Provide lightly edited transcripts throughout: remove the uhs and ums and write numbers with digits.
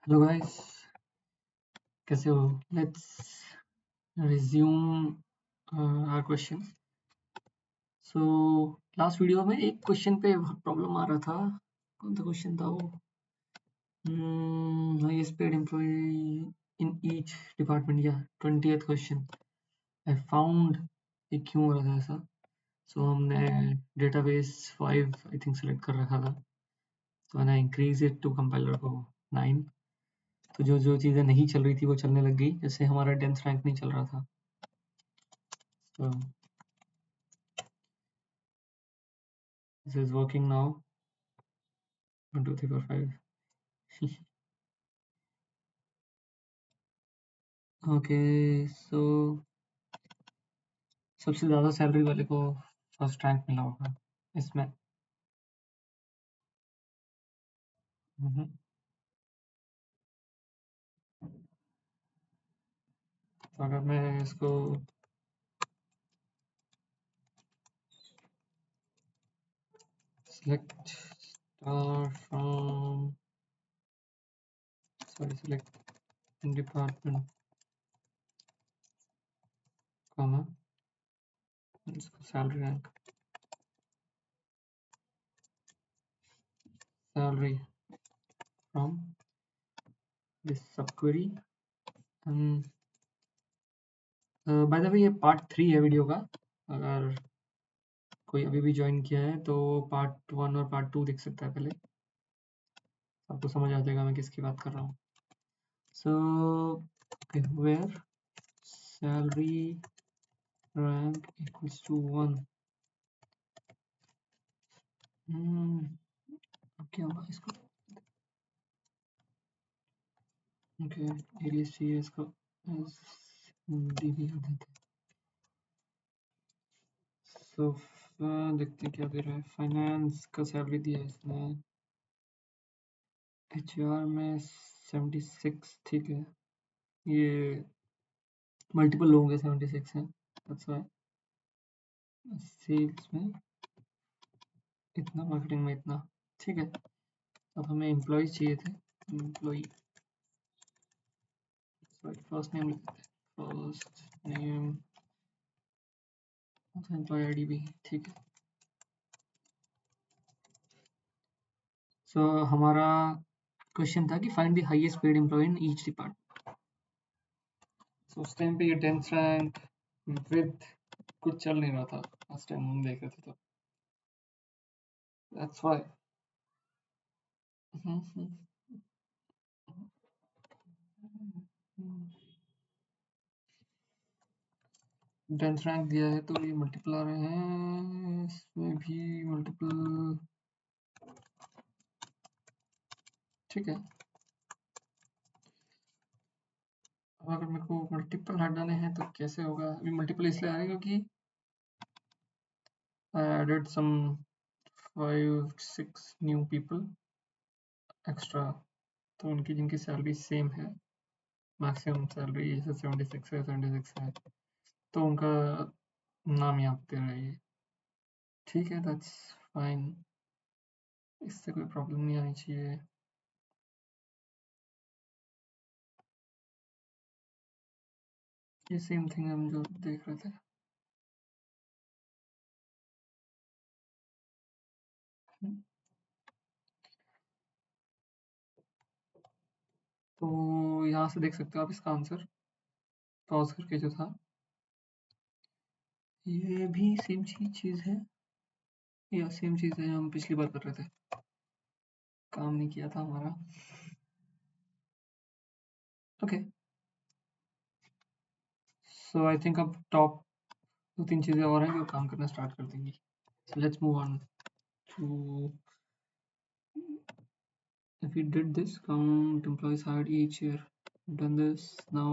Hello guys, कैसे हो? Let's resume our question. So last video में एक क्वेश्चन पे प्रॉब्लम आ रहा था। कौन सा क्वेश्चन था वो? Highest paid employee in each department, या 20th क्वेश्चन। आई फाउंड कि क्यों हो रहा था ऐसा। सो हमने डेटाबेस 5 आई थिंक सेलेक्ट कर रखा था। तो मैंने इंक्रीज इट टू कंपाइलर को 9। तो जो जो चीज़ें नहीं चल रही थी वो चलने लग गई, जैसे हमारा डेंस रैंक नहीं चल रहा था। So this is working now. 1 2 3 4 5. Okay, सो सबसे ज़्यादा सैलरी वाले को फर्स्ट रैंक मिला होगा इसमें। हम्म, तो अगर मैं इसको select star from select department comma इसको salary from this subquery। By the way ये पार्ट 3 है वीडियो का। अगर कोई अभी भी ज्वाइन किया है तो पार्ट 1 और पार्ट 2 देख सकता है पहले, आपको समझ आ जाएगा मैं किसकी बात कर रहा हूँ। So okay, where salary rank equals to 1। क्या होगा इसको? ओके, एलियास चाहिए इसको as db कर देते हैं। सो देखते हैं क्या दे रहा है। फाइनेंस का सैलरी दिया है इसने, एचआर में 76। ठीक है, ये मल्टीपल लोगों के 76 हैं, दैट्स व्हाई। सेल्स में इतना, मार्केटिंग में इतना। ठीक है, अब हमें एम्प्लॉयज चाहिए थे। एम्प्लॉय फर्स्ट नेम लिखते हैं, फर्स्ट नेम एम्प्लॉय आईडी भी। ठीक है, सो हमारा क्वेश्चन था कि find the highest paid employee in each department. So उस टाइम पे ये 10th रैंक विद कुछ चल नहीं रहा था, लास्ट टाइम हम देख रहे थे, तो दैट्स व्हाई। 10th रैंक दिया है तो ये मल्टीपल आ रहे हैं, इसमें भी मल्टीपल। ठीक है, अब अगर मेरे को मल्टीपल हटाने हैं तो कैसे होगा? अभी मल्टीपल इसलिए आ रहे हैं क्योंकि I added some 5 6 new people extra, तो उनकी जिनकी सैलरी सेम है, मैक्सिमम सैलरी जैसे 76 है, तो उनका नाम यहाँ पे दे रहा है। ठीक है, दैट्स फाइन, इससे कोई प्रॉब्लम नहीं आनी चाहिए। ये सेम थिंग हम जो देख रहे थे। तो यहाँ से देख सकते हो आप इसका आंसर, पॉज करके जो था, ये भी सेम चीज़ है, या सेम चीज़ है हम पिछली बार कर रहे थे, काम नहीं किया था हमारा। ओके, सो आई थिंक अब टॉप 2 3 चीज़ें और हैं जो काम करना स्टार्ट कर देंगी। So let's move on to, if we did this, count employees hired each year. Done this. Now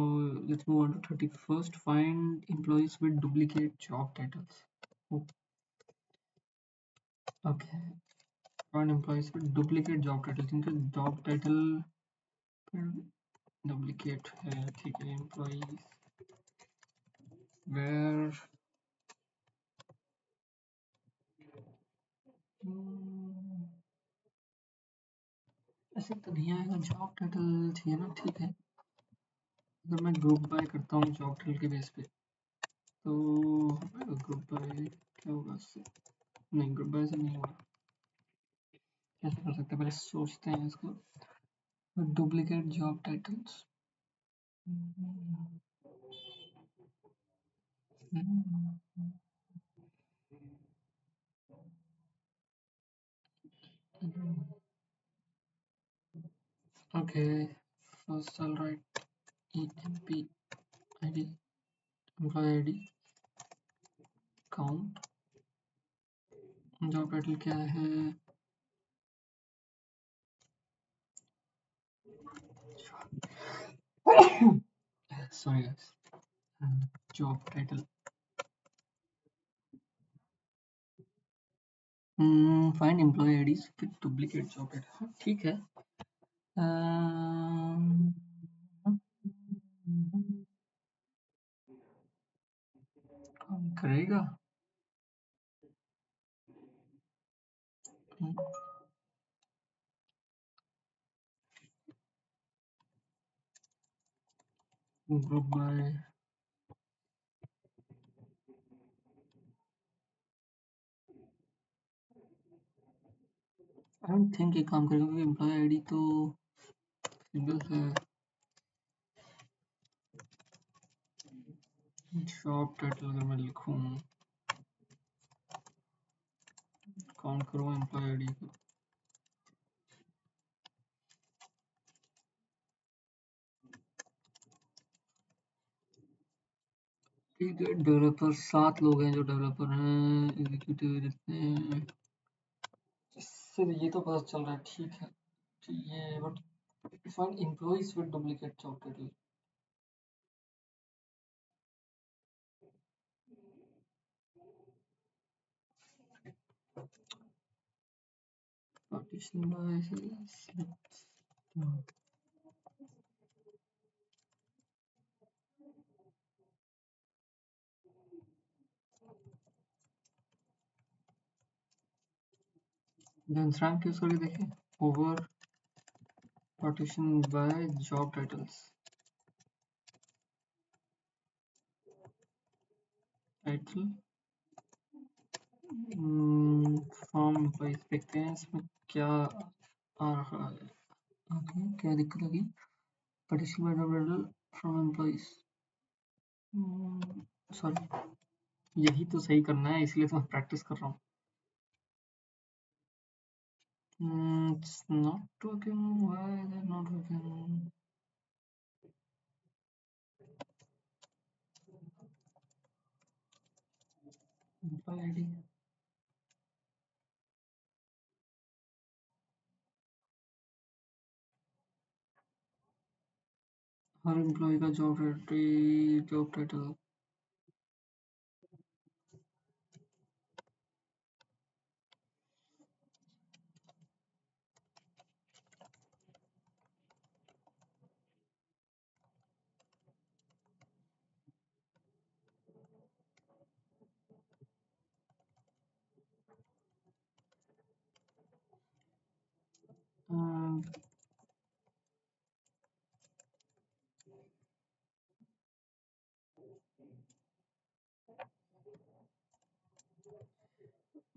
let's move on to 31st. Find employees with duplicate job titles. Oh, okay. Find employees with duplicate job titles. इनका job title duplicate है, ठीक है। Employees where ऐसे तो नहीं आएगा, job title चाहिए ना, ठीक है। अगर मैं ग्रुप बाय करता हूँ जॉब टाइटल के बेस पे तो ग्रुप बाय क्या होगा इससे? नहीं, ग्रुप बाय से नहीं होगा। कैसे कर सकते हैं, पहले सोचते हैं इसको। Duplicate job titles. Okay, first I'll write EMP ID, employee ID, count, job title क्या है? Sorry guys. Job title, find employee IDs with duplicate job title, ठीक है। अम्म, काम करेगा। Group by, I don't think ये काम करेगा क्योंकि एम्प्लॉय आईडी तो सिंगल है। जॉब टाइटल अगर मैं लिखूं, काउंट करूँ एम्प्लॉय आईडी को, ठीक है। डेवलपर 7 लोग हैं जो डेवलपर हैं, एग्जीक्यूटिव जितने हैं, इससे ये तो पता चल रहा है, ठीक है। ठीक है, but find employees with duplicate job title, partition by select, dense rank use करके देखें। Over partition by job titles, title from employees, देखते हैं इसमें क्या आ रहा है। ओके, क्या दिक्कत होगी? Partition by job title from employees, sorry, यही तो सही करना है, इसलिए तो मैं प्रैक्टिस कर रहा हूँ। It's not working. Why is it not working? Employee ID, हर एम्प्लॉय का जॉब टाइटल,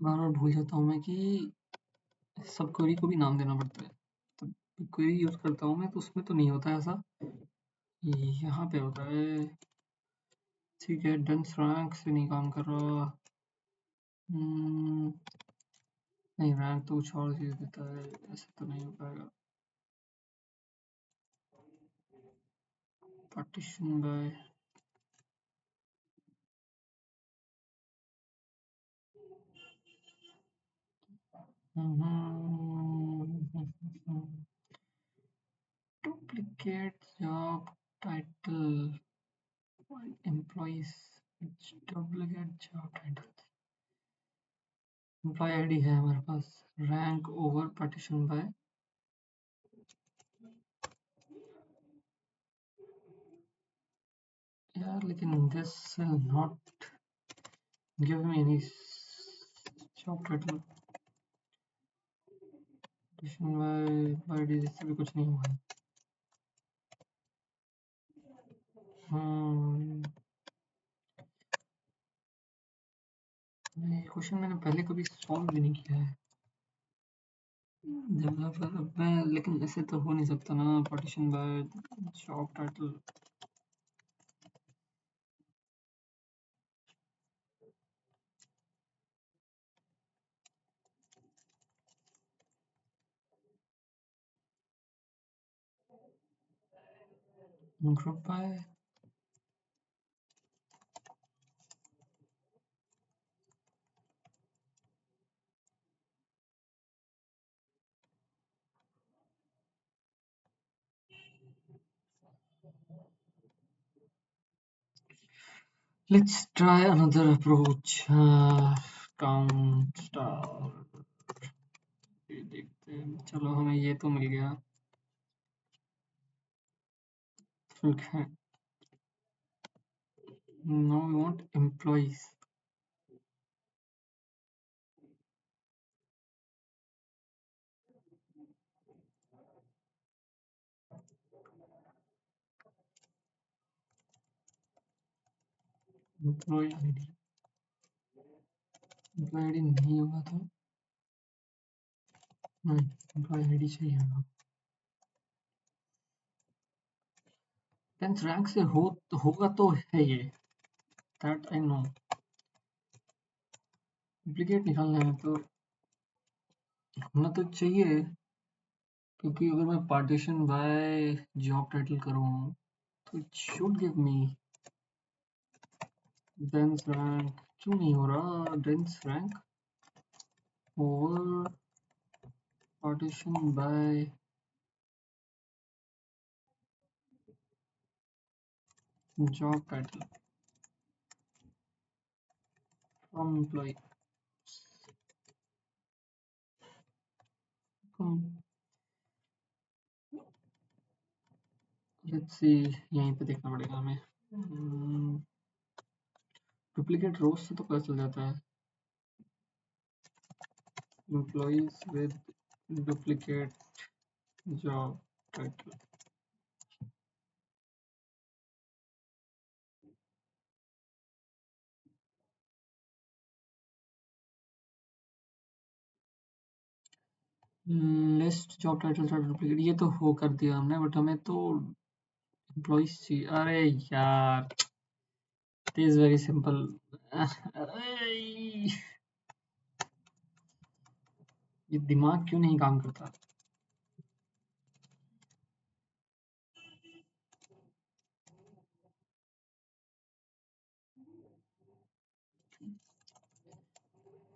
बार बार भूल जाता हूँ मैं कि सब क्वेरी को भी नाम देना पड़ता है। तो क्वेरी यूज करता हूँ मैं तो उसमें तो नहीं होता है ऐसा, यहाँ पे होता है। ठीक है, डेंस रैंक से नहीं काम कर रहा। नहीं, रैंक तो कुछ और चीज़ देता है, ऐसे तो नहीं हो पाएगा। Partition by, duplicate job title, employees which duplicate job title, employee ID है हमारे पास, रैंक ओवर पार्टीशन बाय, यार लेकिन this will not give me any job title, by D से भी कुछ नहीं हुआ। ये क्वेश्चन मैंने पहले कभी सॉल्व भी नहीं किया है। डेवलपर अब मैं, लेकिन ऐसे तो हो नहीं सकता ना, partition by job title. Group by Let's try another approach. Count star. ये देखते हैं, चलो हमें ये तो मिल गया। ठीक है, now we want employees. Employee ID. Employee ID नहीं होगा तो नहीं, employee ID चाहिए होगा। 10th रैंक से होगा तो है ये, that I know। डुप्लीकेट निकालना है तो होना तो चाहिए, क्योंकि अगर मैं पार्टीशन बाय जॉब टाइटल करूँ तो it should give me dense rank। क्यों नहीं हो रहा dense rank over partition by job title from employee। Let's see, यहीं पे देखना पड़ेगा हमें। डुप्लीकेट रोज से तो पता चल जाता है, employees with duplicate job title. List job title था डुप्लीकेट, ये तो हो कर दिया हमने, बट हमें तो एम्प्लॉइज चाहिए। अरे यार, इट इज वेरी सिंपल। ये दिमाग क्यों नहीं काम करता।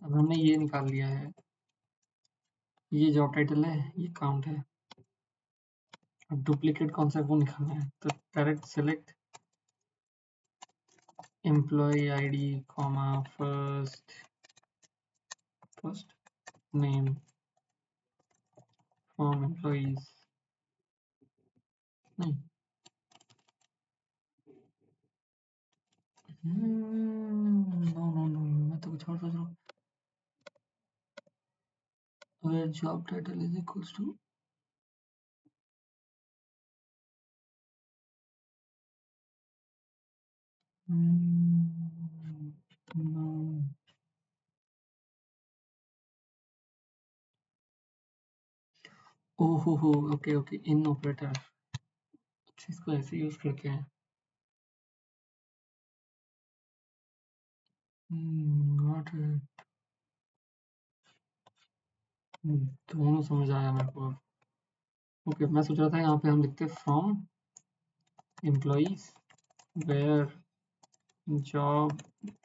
अब हमने ये निकाल लिया है, ये जॉब टाइटल है, ये काउंट है। अब डुप्लीकेट कौन सा है वो निकालना है, तो direct select employee ID, comma, first name from employees। नहीं, नो नो नो, मैं तो कुछ और सोच रहा हूँ। अगर job title is equals to, no, ओहो हो, ओके ओके, इन ऑपरेटर, इसको ऐसे यूज करके हैं। गॉट इट, दोनों समझ आया मेरे को। ओके, मैं सोच रहा था यहाँ पे हम लिखते from employees where job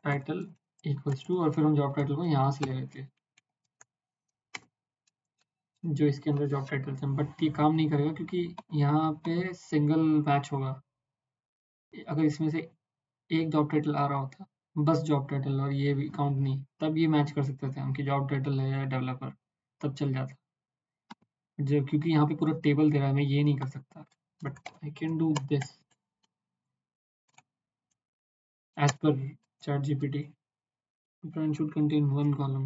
title equals to, और फिर हम जॉब टाइटल को यहाँ से ले लेते जो इसके अंदर जॉब टाइटल थे, बट ये काम नहीं करेगा क्योंकि यहाँ पे सिंगल मैच होगा। अगर इसमें से एक जॉब टाइटल आ रहा होता, बस जॉब टाइटल, और ये भी काउंट नहीं, तब ये मैच कर सकते थे हम कि जॉब टाइटल है या डेवलपर, तब चल जाता। जो क्योंकि यहाँ पे पूरा टेबल दे रहा है, मैं ये नहीं कर सकता, but I can do this as per ChatGPT। Brand should contain one column,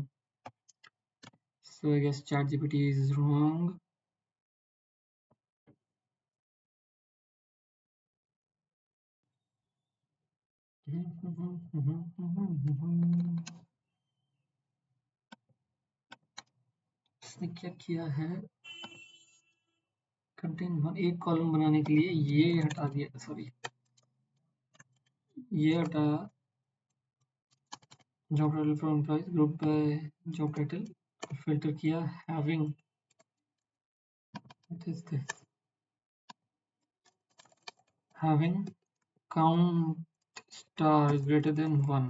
So I guess ChatGPT is wrong. इसने क्या किया है, कंटेंट वन एक कॉलम बनाने के लिए ये हटा दिया, सॉरी ये हटाया, job title for employees group by job title, filter किया having, what is this, having count star is greater than 1।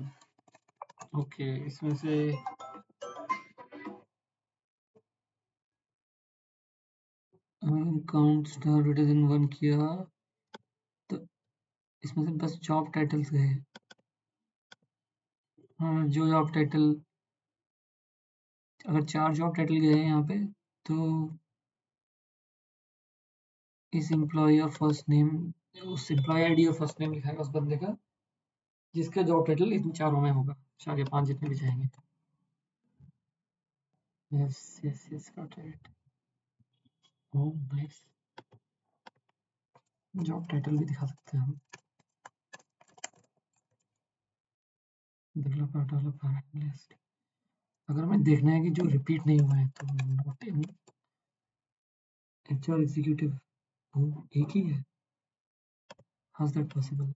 Okay, इसमें से काउंट स्टार ग्रेटर देन 1 किया तो इसमें से बस जॉब टाइटल्स गए। जो जॉब टाइटल, अगर 4 जॉब टाइटल गए हैं यहाँ पे तो इस एम्प्लॉय और फर्स्ट नेम, उस एम्प्लॉय आईडी और फर्स्ट नेम लिखा है उस बंदे का जिसका जॉब टाइटल इन चारों में होगा, 4 या 5 जितने भी जाएंगे। Yes yes yes, got it. Oh nice, job title भी दिखा सकते हैं हम। डेवलपर डेवलपर एनालिस्ट, अगर हमें देखना है कि जो रिपीट नहीं हुआ है तो नॉट इन एचआर एग्जीक्यूटिव, वो एक ही है, how is that possible?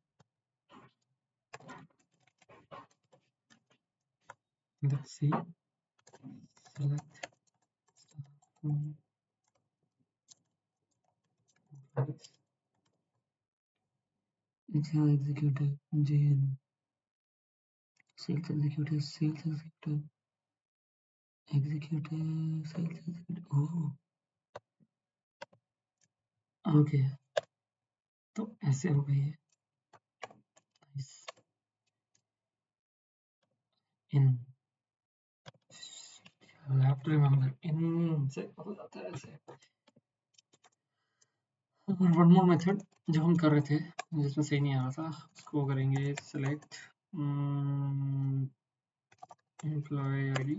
Let's see, select HR executive, जेएन sales executive, sales executive, oh, okay, तो ऐसे हो गई है। nice. in, you have to remember in से हो जाता है ऐसे। वन मोर मेथड जो हम कर रहे थे जिसमें सही नहीं आ रहा था, उसको करेंगे select employee ID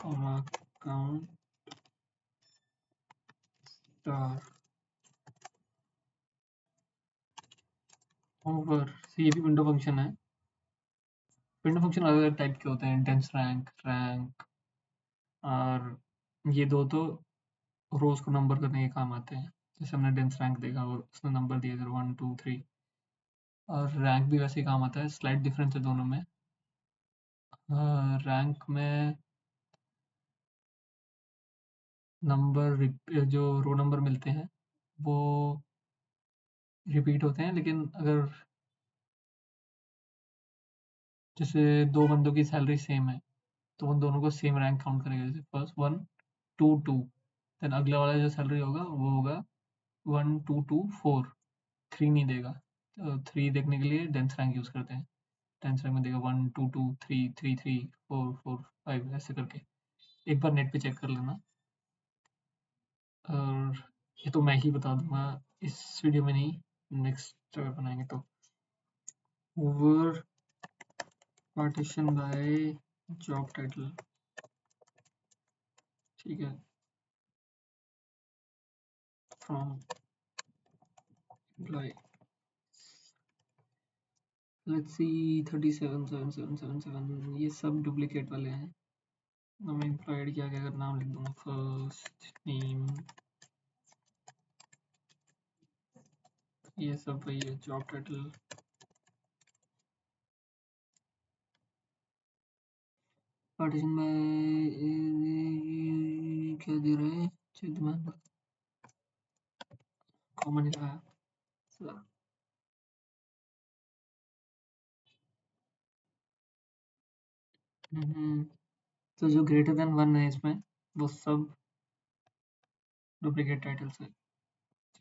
comma count star over, ये भी विंडो फंक्शन है। विंडो फंक्शन अलग अलग टाइप के होते हैं, डेंस रैंक, रैंक, और ये दो तो रोज को नंबर करने के काम आते हैं। जैसे हमने डेंस रैंक देखा और उसमें नंबर दिए थे 1 2 3, और रैंक भी वैसे ही काम आता है, स्लाइट डिफरेंस है दोनों में। रैंक में नंबर, जो रो नंबर मिलते हैं वो रिपीट होते हैं, लेकिन अगर जैसे दो बंदों की सैलरी सेम है तो उन दोनों को सेम रैंक काउंट करेगा, जैसे फर्स्ट 1 2 2, देन अगला वाला जो सैलरी होगा वो होगा 1 2 2 4, 3 नहीं देगा। तो 3 देखने के लिए डेंस रैंक यूज़ करते हैं, डेंस रैंक में देगा 1 2 2 3 3 3 4 4 5 ऐसे करके। एक बार नेट पे चेक कर लेना। और ये तो मैं ही बता दूंगा इस वीडियो में नहीं, नेक्स्ट अगर बनाएंगे तो। Over partition by job title, ठीक है, फ्रॉम एम्प्लॉय, लेट्स सी 37 7 7 7 7, ये सब डुप्लीकेट वाले हैं। मैं एम्प्लॉयड क्या क्या नाम लिख दूंगा, फर्स्ट नेम, ये सब वही है, जॉब टाइटल। पार्टीशन में क्या दे रहे हैं, चेक में कॉमन ही रहा है। तो जो ग्रेटर देन 1 है इसमें वो सब डुप्लीकेट टाइटल्स है,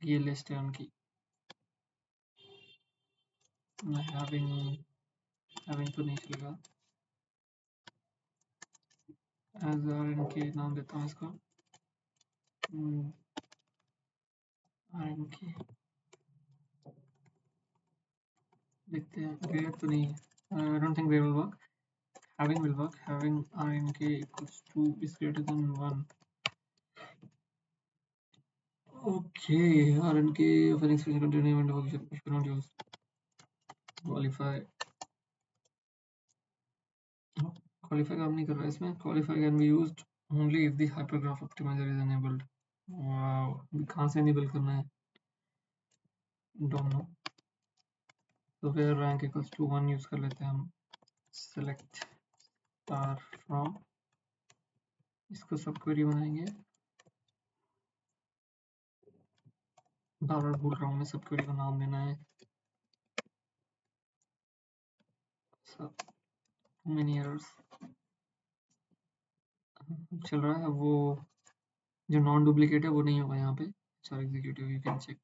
ये लिस्ट है उनकी। हैविंग, हैविंग तो नहीं चलेगा, एज आर एन के नाम देता हूँ इसको, आर एन के देखते हैं, ग्रेड तो नहीं है, आई don't think they will work. Having will work. Having RNK equals 2 is greater than 1. Okay, RNK of an expression containing event function which cannot use. Qualify. Qualify काम नहीं कर रहा है इसमें. Qualify can be used only if the hypergraph optimizer is enabled. Wow, कहाँ से enable करना है? Don't know. तो फिर rank equals to 1 use कर लेते हैं हम. Select star from. इसको सब query बनाएंगे. बार-बार भूल रहा हूँ मैं, सब query का नाम देना है. So many errors. चल रहा है वो जो नॉन डुप्लीकेट है वो नहीं होगा यहाँ पे. अच्छा एग्जीक्यूटिव यू कैन चेक.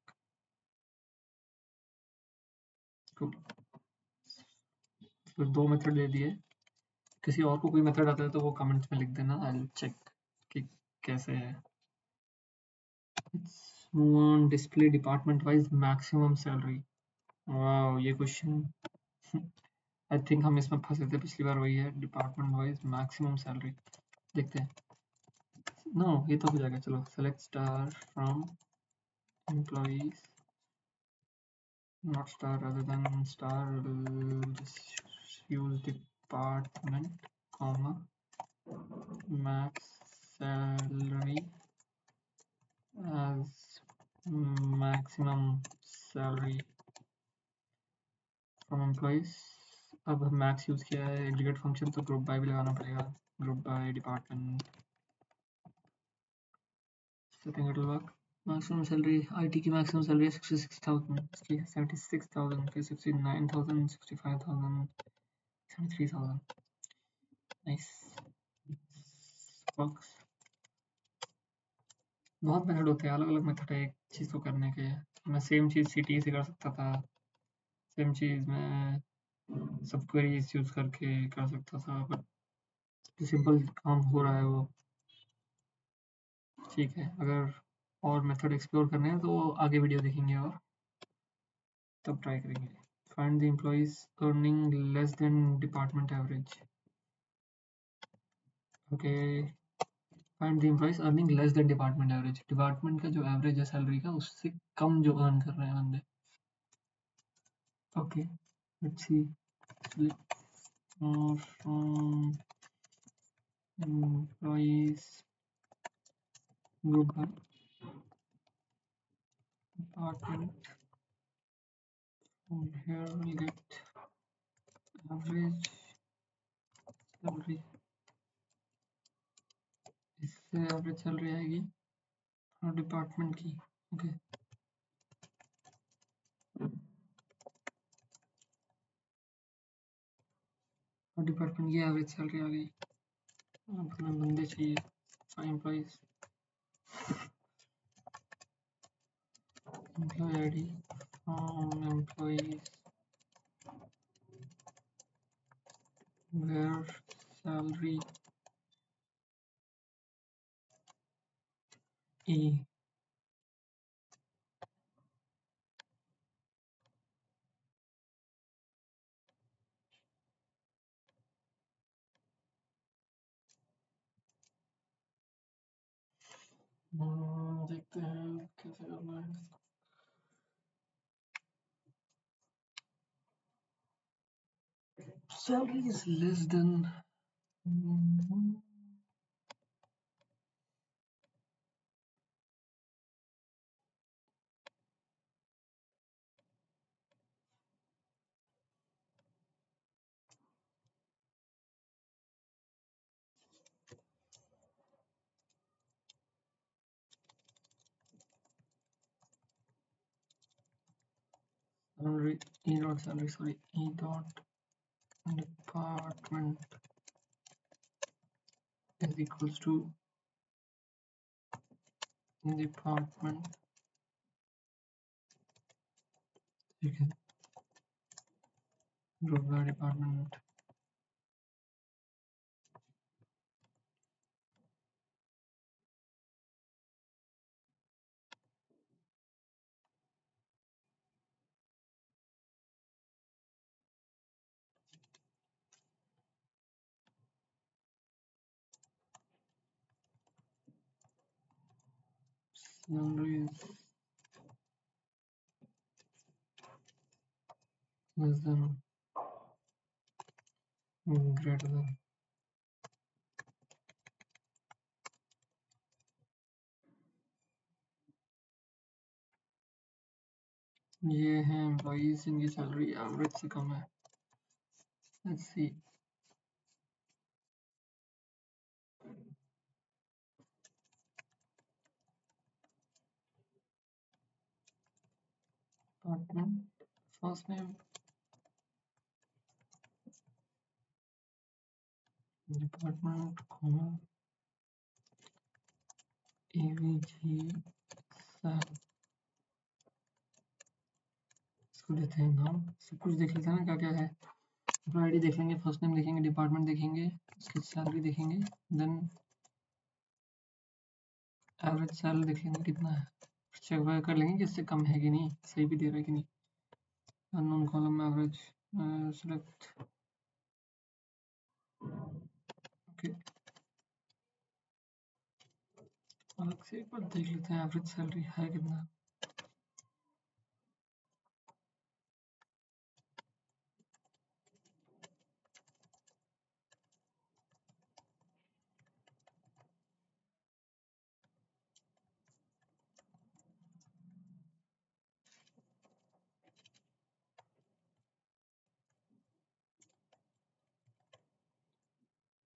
फिर 2 मेथड दे दिए. किसी और को कोई मेथड आता है तो वो कमेंट्स में लिख देना. आई विल चेक कि कैसे है. Let's move on. Display department wise maximum salary. Wow ये क्वेश्चन आई थिंक हम इसमें फंसे थे पिछली बार. वही है डिपार्टमेंट वाइज मैक्सिमम सैलरी. देखते हैं. नो ये तो हो जाएगा. चलो select star from employees not star rather than star. Just use department comma max salary as maximum salary from employees. अब मैक्स यूज किया है एग्रीगेट फंक्शन तो ग्रुप बाय भी लगाना पड़ेगा. Group by department. I think it will work. Maximum salary IT की maximum salary है 66,000. इसकी 76,000. की 69,000. 65,000. 73,000. Nice. Works. बहुत मेथड होते हैं. अलग अलग मेथड है एक चीज़ को करने के. मैं सेम चीज़ CTE से कर सकता था. सेम चीज़ मैं सब क्वेरीज यूज करके कर सकता था. बट जो सिंपल काम हो रहा है वो ठीक है. अगर और मेथड एक्सप्लोर करने हैं तो आगे वीडियो देखेंगे और तब ट्राई करेंगे. Find the employees earning less than department average. Okay. Find the employees earning less than department average. Department का जो एवरेज है सैलरी का उससे कम जो अर्न कर रहे हैं बंदे. Okay let's see. from employees group by department. From here we get average salary. इससे एवरेज सैलरी आएगी और डिपार्टमेंट की. ओके और डिपार्टमेंट की एवरेज सैलरी आ गई. अपने बंदे चाहिए. Employees employee ID from employees where salary ई. देखते हैं कैसे करना है. Salary is less than. Salary E dot salary, sorry, E dot department is equals to department. You can group by department. salary is less than greater than ये है employees इनकी salary average से कम है. Let's see. Department first name department AVG sal. इसको देते हैं नाम. सब कुछ देख लेते हैं ना क्या क्या है. आईडी देख लेंगे, फर्स्ट नेम देखेंगे, डिपार्टमेंट देखेंगे, उसकी सैलरी देखेंगे, देन एवरेज सैलरी देख लेंगे कितना है. चेक वगैरह कर लेंगे कि इससे कम है कि नहीं, सही भी दे रहा है कि नहीं. Unknown column average select. Okay, अलग से एक बार देख लेते हैं एवरेज सैलरी है कितना.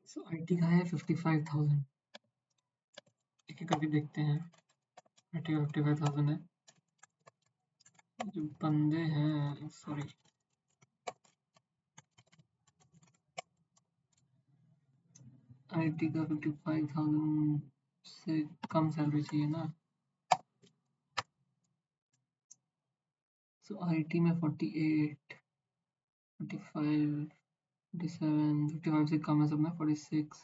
सो आईटी का है 55,000. एक एक करके देखते हैं. आईटी का 55,000 है. जो बंदे हैं, सॉरी, आईटी का 55,000 से कम सैलरी चाहिए ना. सो आईटी में 48, 45, 47, 55 से कम है सब में. 46,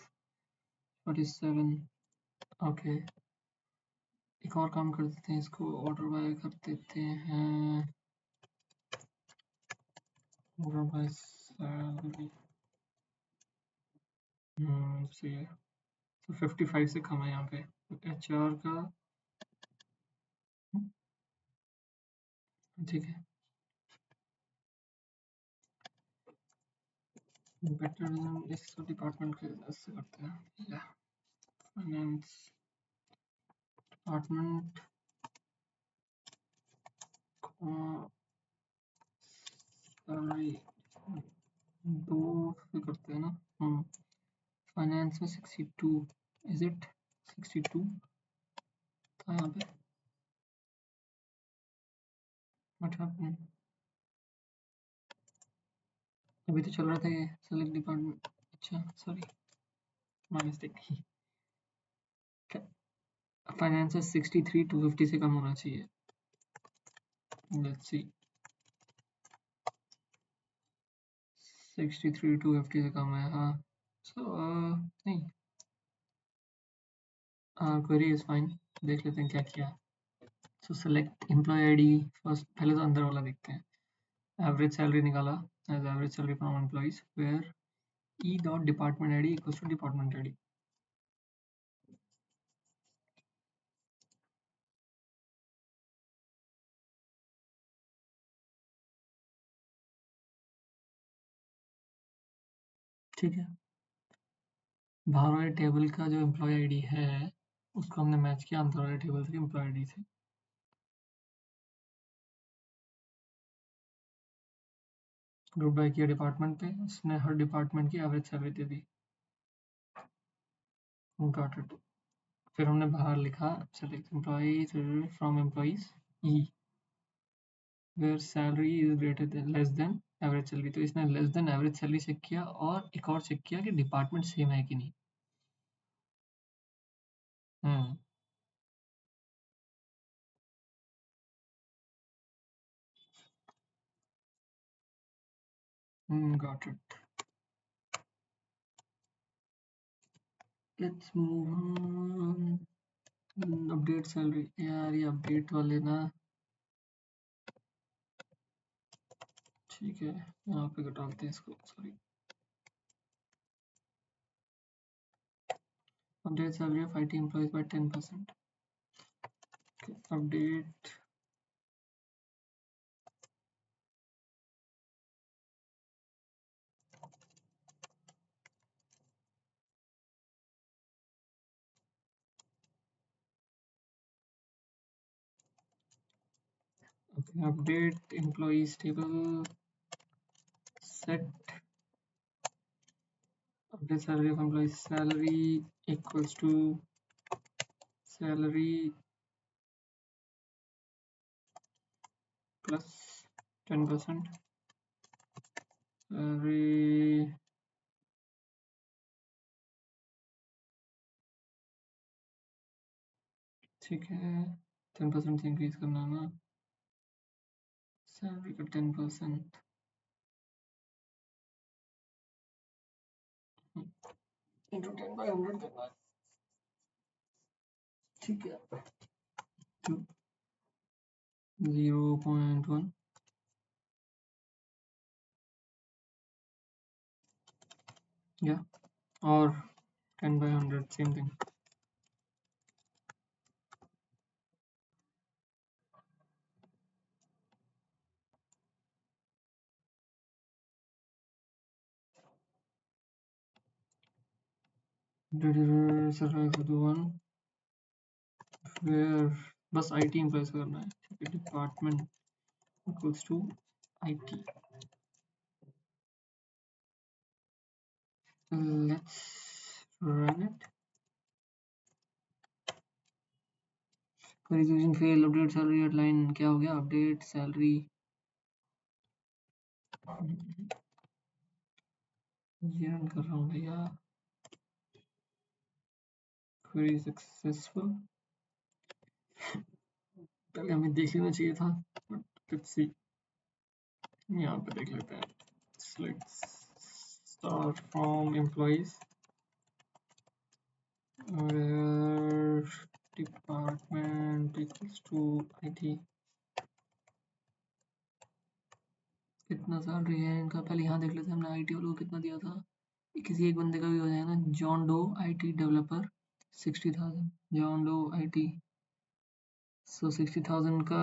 47. ओके, एक और काम कर देते हैं, इसको ऑर्डर बाय कर देते हैं. ऑर्डर बाय सैलरी सही है. तो 55 से कम है यहाँ पे. एचआर का ठीक है. बेटर इस डिपार्टमेंट के इससे करते हैं. या फाइनेंस डिपार्टमेंट सैलरी 2 से करते हैं ना. फाइनेंस में 62. इज इट 62 था यहाँ पे. What happened. अभी तो चल रहा था ये सेलेक्ट डिपार्टमेंट. अच्छा सॉरी, माय मिस्टेक. फाइनेंस 63, 250 से कम होना चाहिए. Let's see. 63, 250 से कम है. हाँ. सो नहीं, क्वेरी इज फाइन. देख लेते हैं क्या किया. So select employee ID first. पहले तो अंदर वाला देखते हैं. एवरेज सैलरी निकाला as average salary from employees where E dot department ID equals to department ID. ठीक है. बाहर वाले टेबल का जो एम्प्लॉय आईडी है उसको हमने मैच किया अंदर वाले टेबल से एम्प्लॉय आईडी से. ग्रुप बाय किया डिपार्टमेंट पे. उसने हर डिपार्टमेंट की एवरेज सैलरी दे दी. Got it. फिर हमने बाहर लिखा select employees from employees e where salary is greater than less than average salary. तो इसने less than average salary check किया और एक और चेक किया कि डिपार्टमेंट सेम है कि नहीं. Hmm got it. Let's move on. Update salary. यार ये अपडेट वाले ना. ठीक है, यहाँ पे घटाते हैं इसको. Sorry. Update salary of IT employees by 10%. update update employees table, set update salary of employees. Salary equals to salary plus 10%, salary ठीक है, 10% से इंक्रीज करना है ना सैलरी का 10%, इंटू 10/100 करना है, ठीक है, 0.1 या और 10/100 सेम थिंग. one where बस IT इम्प्रेस करना है, ठीक है, department equals to IT. Let's run it. Query fail. Update salary headline क्या हो गया? Update salary ये रन कर रहा हूँ भैया. Query successful. पहले हमें देख लेना चाहिए था. Let's see. यहाँ पे देख लेते हैं. Let's start from employees where department equals to IT. कितना सैलरी है इनका, पहले यहाँ देख लेते हैं. हमने IT वालों को कितना दिया था. किसी एक बंदे का भी हो जाएगा. John Doe IT developer 60,000. John Doe IT. सो 60,000 का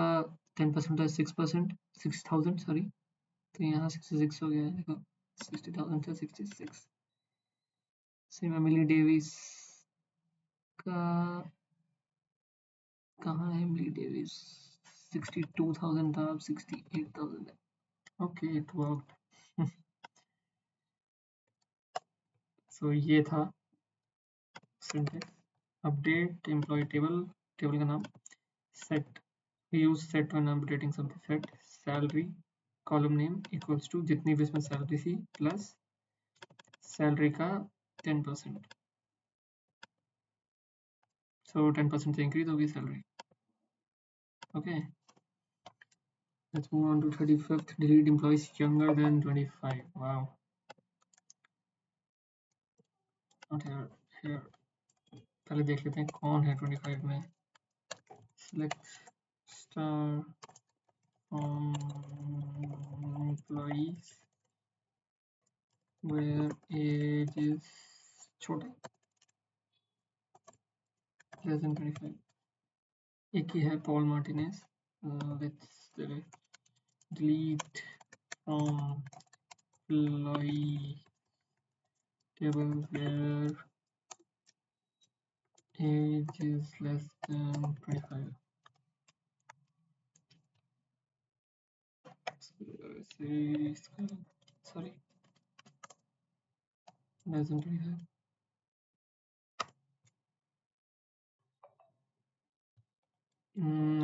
10% है 6%, 6,000 सॉरी. तो यहाँ 66 हो गया है. देखो 60,000 से 66. सेम एमिली डेविस का कहाँ है? एमिली डेविस 62,000 था, अब 68,000 है. Okay it worked. सो ये था syntax. Update employee table, table का नाम set. We use set when updating something. Set salary column name equals to जितनी भी इसमें सैलरी थी प्लस सैलरी का 10%. So 10% से इंक्रीज होगी salary. Okay. Let's move on to 35th. Delete employees younger than 25. Wow. Not here. Here. पहले देख लेते हैं कौन है 25 में. Select star employees where age is छोटा less than 25. एक ही है Paul Martinez. Let's delete from employee table where age is less than 25. Sorry, less than 25.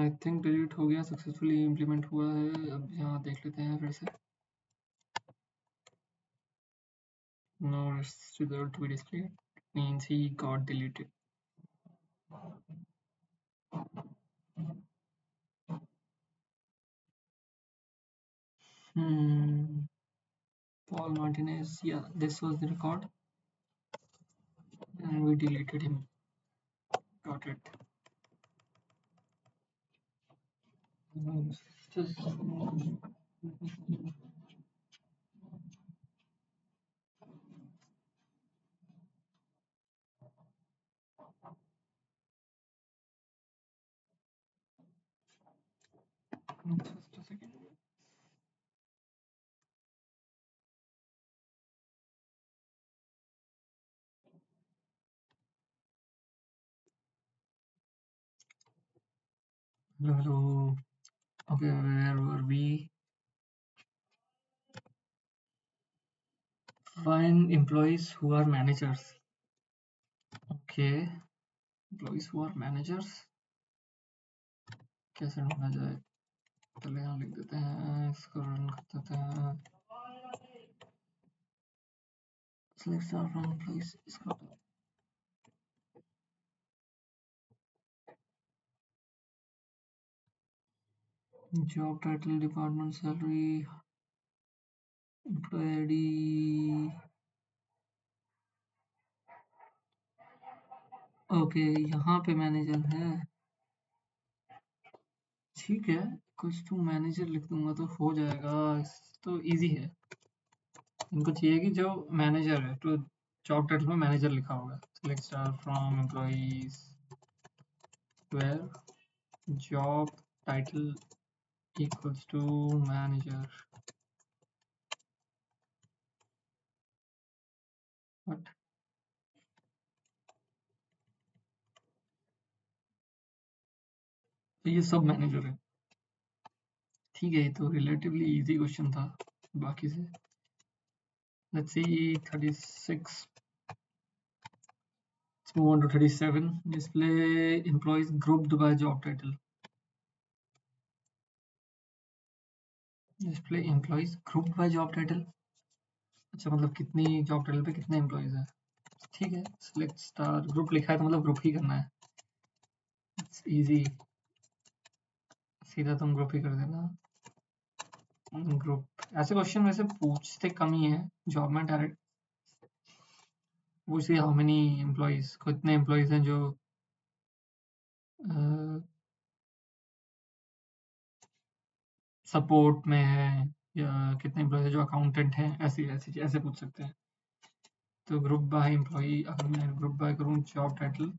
I think delete हो गया, सक्सेसफुली इम्प्लीमेंट हुआ है. अब यहाँ देख लेते हैं फिर से. No result to be displayed. Means he got deleted. Paul Martinez, yeah, this was the record and we deleted him. Got it. Just Just a second. Hello, hello. Okay, where were we? Find employees who are managers. Okay, employees who are managers. कैसे ढूंढा जाए? पहले यहाँ लिख देते हैं, इसको run कर देते हैं. Select star from employees. इसको job title, department, salary, employee ID. Okay, यहाँ पे मैनेजर है. ठीक है, कुछ तो मैनेजर लिख दूंगा तो हो जाएगा. तो इजी है. इनको चाहिए कि जो मैनेजर है तो जॉब टाइटल में मैनेजर लिखा होगा. Select star from employees where job title equals to manager. But तो ये सब मैनेजर है. ठीक है, ये तो रिलेटिवली इजी क्वेश्चन था बाकी से. Let's see 36. Let's move on to 37. Display employees grouped by job title. Display employees grouped by job title. अच्छा, मतलब कितनी जॉब टाइटल पे कितने एम्प्लॉइज हैं. ठीक है, सेलेक्ट स्टार. ग्रुप लिखा है तो मतलब ग्रुप ही करना है. It's easy. सीधा तुम ग्रुप ही कर देना. ग्रुप. ऐसे क्वेश्चन वैसे पूछते कम ही है जॉब में. डायरेक्ट पूछते हाउ मेनी एम्प्लॉइज, कितने एम्प्लॉइज हैं जो सपोर्ट में है, या कितने एम्प्लॉइज हैं जो अकाउंटेंट हैं. ऐसे ऐसे ऐसे पूछ सकते हैं. तो ग्रुप बाय एम्प्लॉई, अगर मैं ग्रुप बाय करूँ जॉब टाइटल,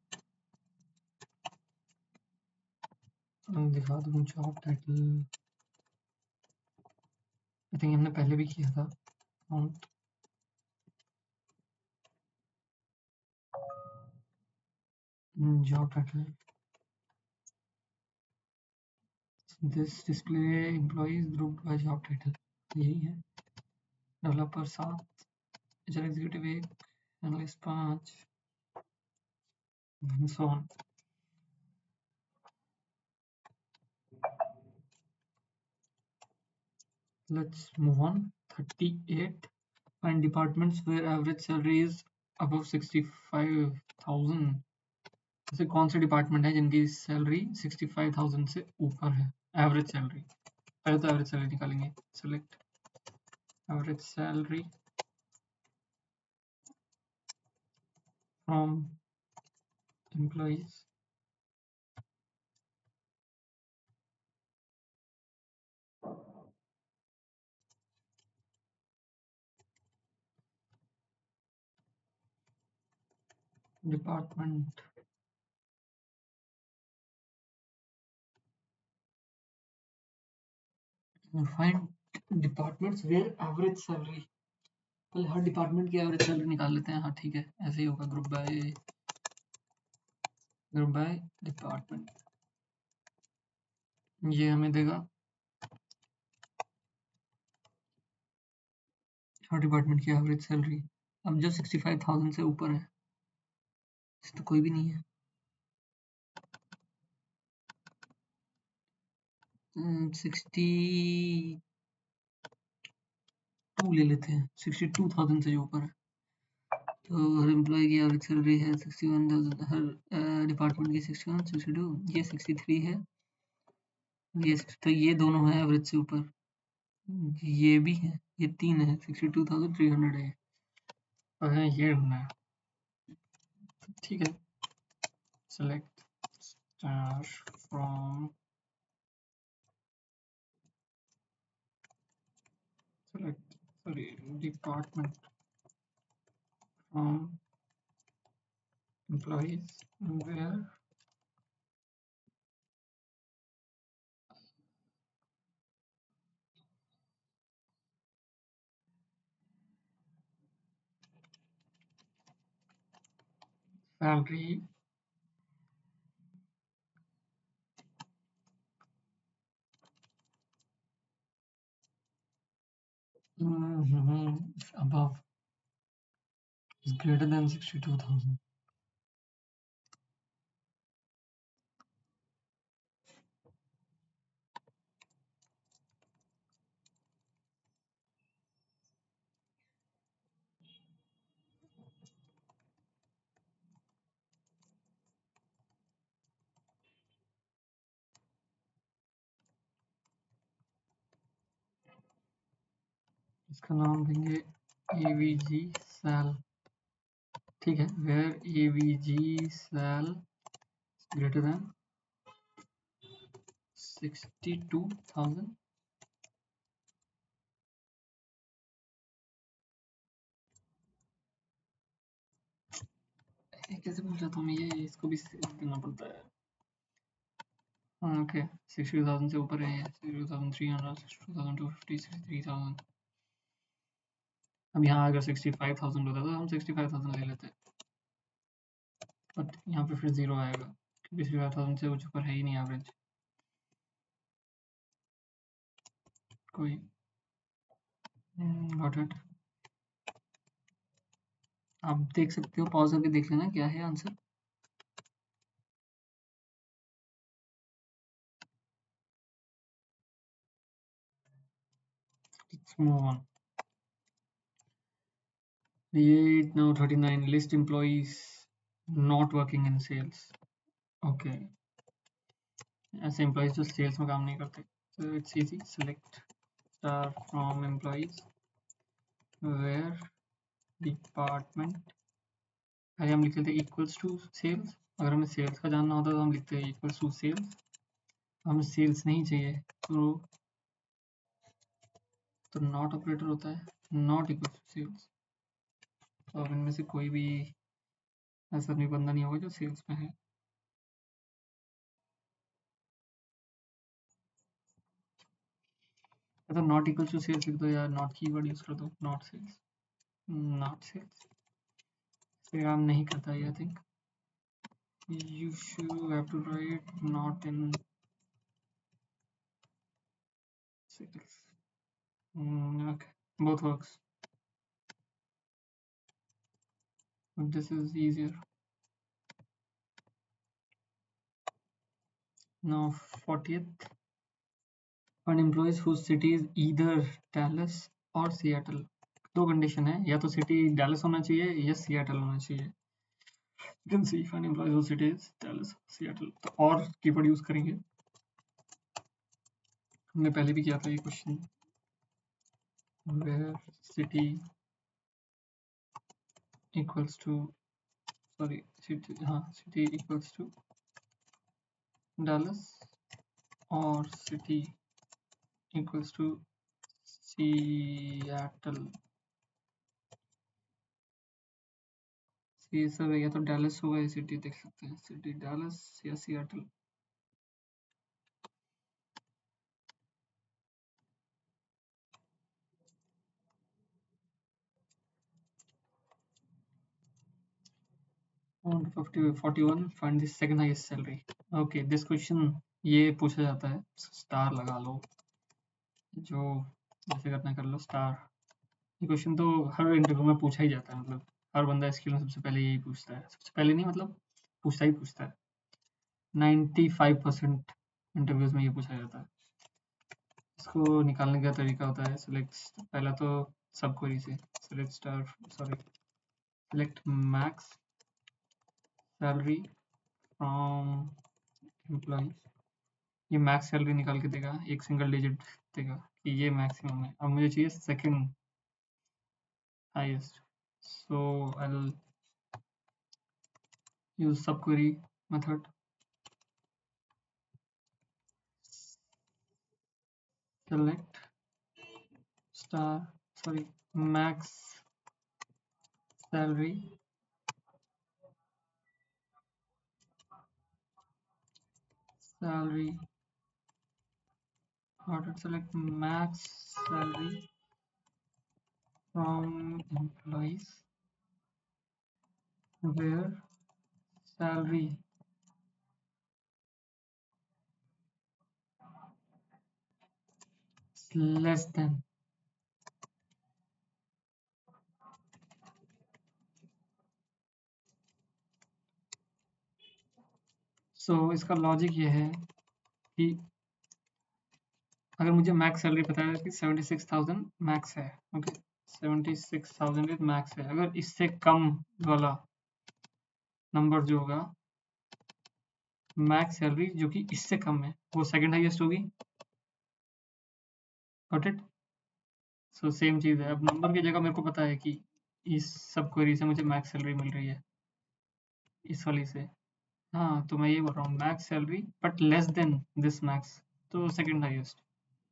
दिखा दूँ जॉब टाइटल. आई थिंक हमने पहले भी किया था. Job title, this display employees group by job title. यही है. Developer 7, HR executive 1, analyst 5, and so on. Let's move on. 38. Find departments where average salary is above 65,000. जैसे कौन से डिपार्टमेंट है जिनकी सैलरी 65,000 से ऊपर है. Average salary. पहले तो एवरेज सैलरी निकालेंगे. Select average salary from employees. Department. Find departments where average salary. पहले हर डिपार्टमेंट की एवरेज सैलरी निकाल लेते हैं. हाँ ठीक है, ऐसे ही होगा. Group by department. ये हमें देगा हर डिपार्टमेंट की एवरेज सैलरी. अब जो 65,000 से ऊपर है तो कोई भी नहीं है. 62 ले लेते हैं. 62,000 से जो ऊपर है. तो हर एम्प्लॉय की एवरेज सैलरी है 61,000. हर डिपार्टमेंट की 61, 62, ये 63 है. ये तो ये दोनों है एवरेज से ऊपर. ये भी है. ये 3 है. 62,300 है. और ये ढूंढना है. ठीक है. Select star from, select, sorry, department from employees where salary above is greater than 62,000. इसका नाम देंगे AVG sal. ठीक है, where AVG sal greater than 62,000. कैसे भूल जाता हूँ मैं, ये इसको भी देना पड़ता है. ओके, 60,000 से ऊपर है, 62,300, 62,250, 63,000. अब यहाँ अगर 65,000 होता तो हम 65,000 ले लेते, बट यहाँ पे फिर जीरो आएगा क्योंकि 65,000 से ऊपर है ही नहीं एवरेज कोई. Got it. आप देख सकते हो, पॉज करके देख लेना क्या है answer. Let's move on. Create now 39 list employees not working in sales. Okay, ऐसे employees जो sales में काम नहीं करते. So it's easy. Select star from employees where department. पहले हम लिख लेते हैं equals to sales. अगर हमें sales का जानना होता तो हम लिखते हैं equals to sales. हमें sales नहीं चाहिए तो not ऑपरेटर होता है, not equals to sales. तो अब इनमें से कोई भी ऐसा नहीं बंदा नहीं होगा जो सेल्स में है. तो नॉट इक्वल टू सेल्स लिख दो यार, नॉट कीवर्ड यूज कर दो. नॉट सेल्स, नॉट सेल्स से काम नहीं करता है. I think you should have to write not in sales. Okay, both works, but this is easier. Now 40th, find employees whose city is either Dallas or Seattle. दो condition है, या तो city Dallas होना चाहिए या Seattle होना चाहिए. You can see find employees whose city is Dallas, Seattle. तो और कीवर्ड यूज करेंगे. हमने पहले भी किया था ये question. where city equals to, sorry, city equals to Dallas or city equals to Seattle. ये सब है, या तो डैलस होगा या सिटी. देख सकते हैं सिटी डैलस या Seattle. On 41 find the second highest salary. Okay, this question ये पूछा जाता है, स्टार लगा लो, जो जैसे करना कर लो स्टार. ये क्वेश्चन तो हर इंटरव्यू में पूछा ही जाता है, मतलब हर बंदा इसके लिए सबसे पहले यही पूछता है. सबसे पहले नहीं, मतलब पूछता ही पूछता है. 95% इंटरव्यूज में ये पूछा जाता है. इसको निकालने का तरीका होता है सिलेक्ट, पहला तो सब क्वेरी से select star, sorry, select max salary from employees. ये मैक्स सैलरी निकाल के देगा, एक सिंगल डिजिट देगा कि ये मैक्सिमम है. अब मुझे चाहिए second highest, so I will use sub query method. select star, sorry, max salary select max salary from employees where salary is less than, so इसका लॉजिक ये है कि अगर मुझे मैक्स सैलरी पता है कि 76,000 मैक्स है, ओके, 76,000 मैक्स है, अगर इससे कम वाला नंबर जो होगा मैक्स सैलरी जो कि इससे कम है वो सेकंड हाईएस्ट होगी। Got it? सो सेम चीज़ है, अब नंबर की जगह मेरे को पता है कि इस सब क्वेरी से मुझे मैक्स सैलरी मिल रही है इस वाली से। हाँ, तो मैं ये बोल रहा हूँ max salary but less than this max, तो सेकंड हाईएस्ट,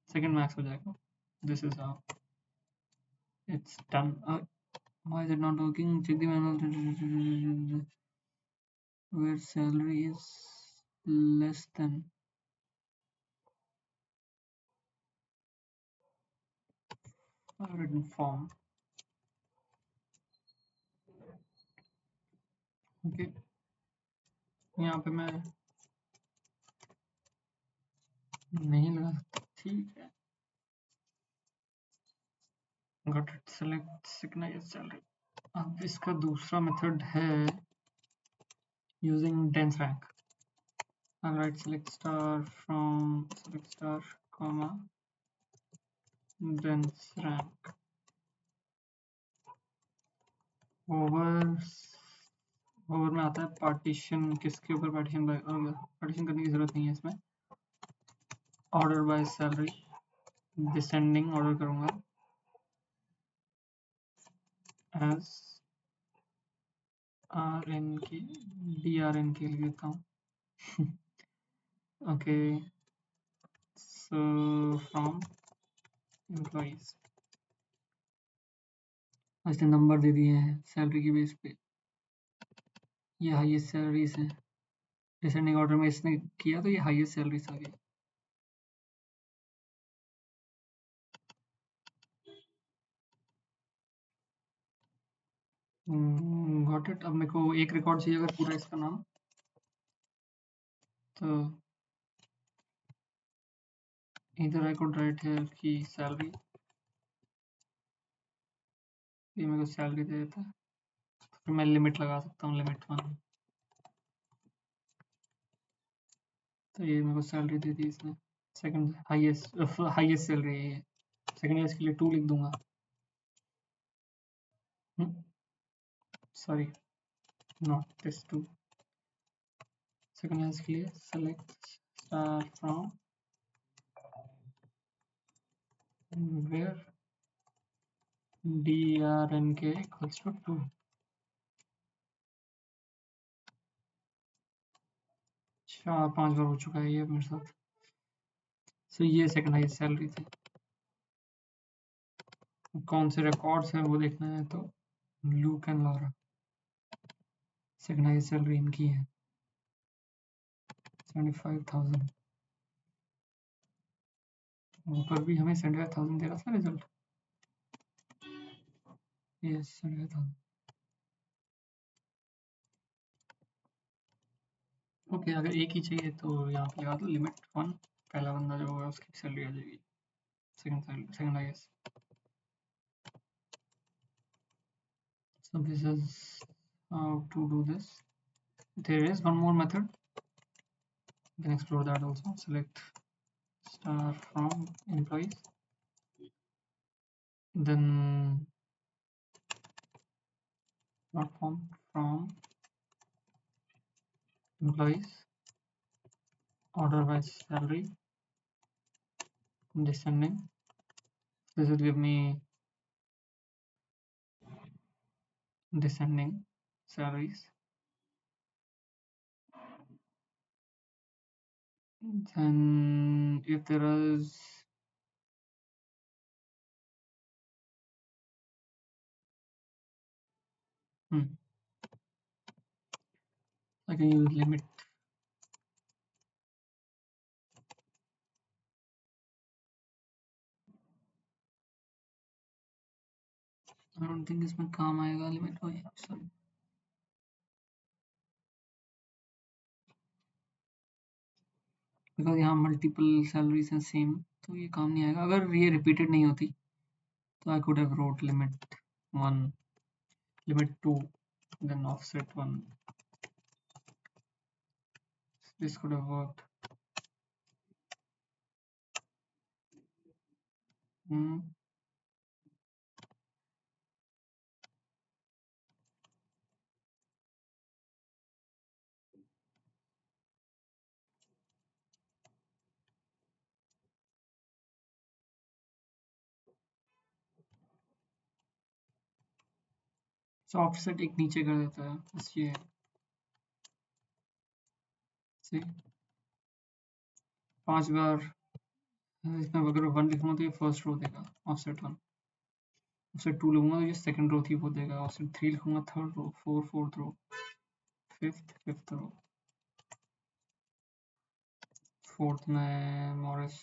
सेकंड मैक्स हो जाएगा। This is how it's done. Why is it not working? Check the manual where salary is less than written form. Okay, यहाँ पे मैं नहीं लगा सकता, ठीक है। Got it. Select signal salary. अब इसका दूसरा मेथड है using dense rank. I'll write select star from select star comma dense rank over over में आता है पार्टीशन, किसके ऊपर पार्टीशन बाय, पार्टीशन करने की जरूरत नहीं है इसमें। Order by salary, descending order करूंगा एज आर एन के, डी आर एन के लिख देता हूँ। ओके, सो फ्रॉम एम्प्लॉइज, इसने नंबर दे दिए हैं सैलरी की बेस पे, ये हाईएस्ट सैलरीज है, डिसेंडिंग ऑर्डर में इसने किया तो ये हाईएस्ट सैलरीज आ गई। Got it. अब मेरे को एक रिकॉर्ड चाहिए अगर पूरा इसका नाम, तो इधर आई कुड राइट हियर की सैलरी, ये मेरे को सैलरी दे देता है, फिर मैं लिमिट लगा सकता हूँ, लिमिट 1, तो ये मेरे को सैलरी दे दी इसने, सेकंड हाईएस्ट, हाईएस्ट सैलरी है ये, सेकंड ईयर के लिए 2 लिख दूंगा। Sorry, not this 2, second year के लिए select star from where DRNK equals to 2। चार 5 बार हो चुका है ये मेरे साथ। सो ये सेकंड हाईएस्ट सैलरी थी, कौन से रिकॉर्ड्स हैं वो देखना है तो look and Laura, second highest salary इनकी है 75,000, ऊपर भी हमें 75,000 दे रहा था रिजल्ट, यस 75,000। ओके, अगर एक ही चाहिए तो यहाँ पे लगा दो लिमिट 1, पहला बंदा जो होगा उसकी सैलरी आ जाएगी, second highest. So this is how to do this. There is one more method, you can explore that also. Select star from employees, then not from employees, order by salary, descending, this will give me descending salaries, then if there is I can use limit, I don't think इसमें काम आएगा limit, oh yeah, sorry, because यहाँ multiple salaries हैं same, तो ये काम नहीं आएगा। अगर ये रिपीटेड नहीं होती तो I could have road limit 1, limit 2, then offset 1. This could have worked. Hmm. So offset एक नीचे कर देता है बस ये see 5 बार इसमें अगर 1 लिखूंगा तो ये फर्स्ट रो देगा ऑफसेट 1, ऑफसेट 2 लूंगा तो ये सेकंड रो थी वो देगा, ऑफसेट 3 लिखूंगा third row, 4 fourth row, fifth row, fourth में मॉरिस,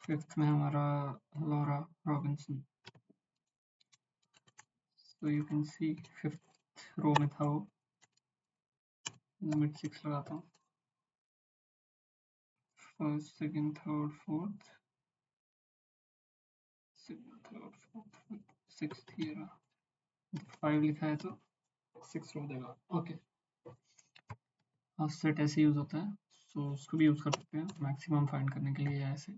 फिफ्थ में हमारा Laura Robinson. So you can see fifth row में था वो, लिमिट 6 लगाता हूँ, first second third fourth, second third fourth sixth, ये रहा 5 लिखा है तो 6 रो देगा। ओके, ऑफसेट ऐसे यूज होता है, सो उसको भी यूज कर सकते हैं मैक्सिमम फाइंड करने के लिए ऐसे।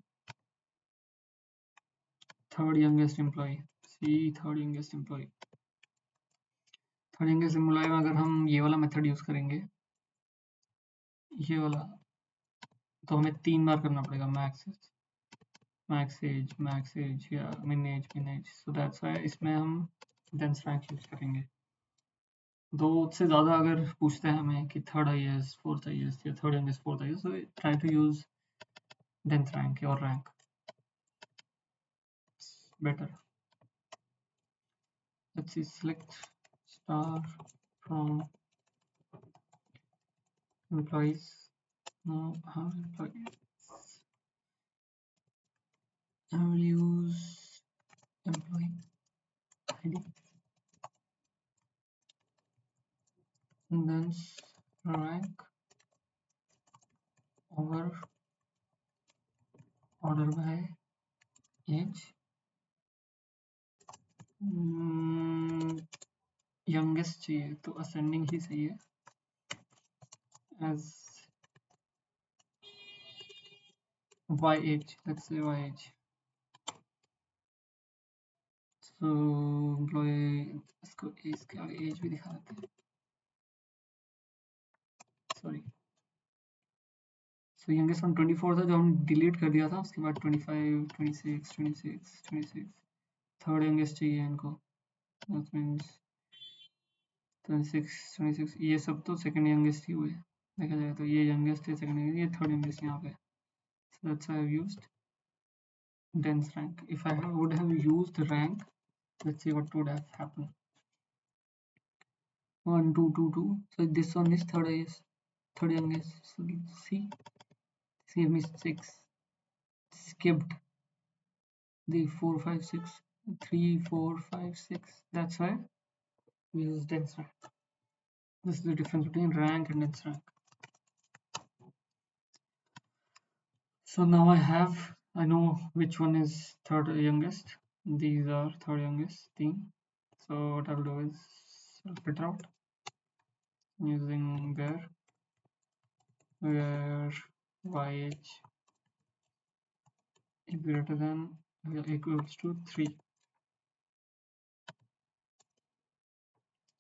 Third youngest employee, see third youngest employee, third youngest employee में अगर हम ये वाला मेथड यूज करेंगे, ये वाला, तो हमें 3 बार करना पड़ेगा मैक्स एज या मिन एज, सो दैट्स व्हाई इसमें हम डेंस रैंक यूज करेंगे। 2 से ज़्यादा अगर पूछते हैं हमें कि थर्ड हाईएस्ट, फोर्थ हाईएस्ट या third youngest, fourth highest, so try to use dense rank or rank, better. Let's see, select star from employees. No, employees. I will use employee ID and then rank over order by age. Youngest चाहिए तो ascending ही सही है, as y age, let's say y age. So employee, इसको इसके आगे as भी दिखा देते हैं, सॉरी। सो यंगेस्ट वन 24 था जो हम डिलीट कर दिया था, उसके बाद 25, 26, 26, 26, थर्ड यंगेस्ट चाहिए इनको, दैट मींस 26, 26, ये सब तो सेकंड यंगेस्ट ही हुए देखा जाए तो, ये यंगेस्ट है, सेकंड यंगेस्ट, ये थर्ड यंगेस्ट यहाँ पे। So that's why I have used dense rank. If I would have used rank, let's see what would have happened. 1 2 2 2, so this one is third highest, third youngest, so see save me 6, skipped the 4 5 6, 3 4 5 6, that's why we use dense rank. This is the difference between rank and dense rank. So now I know which one is third youngest, these are third youngest team. So what I'll do is I'll filter out using there where YH is greater than or equals to 3.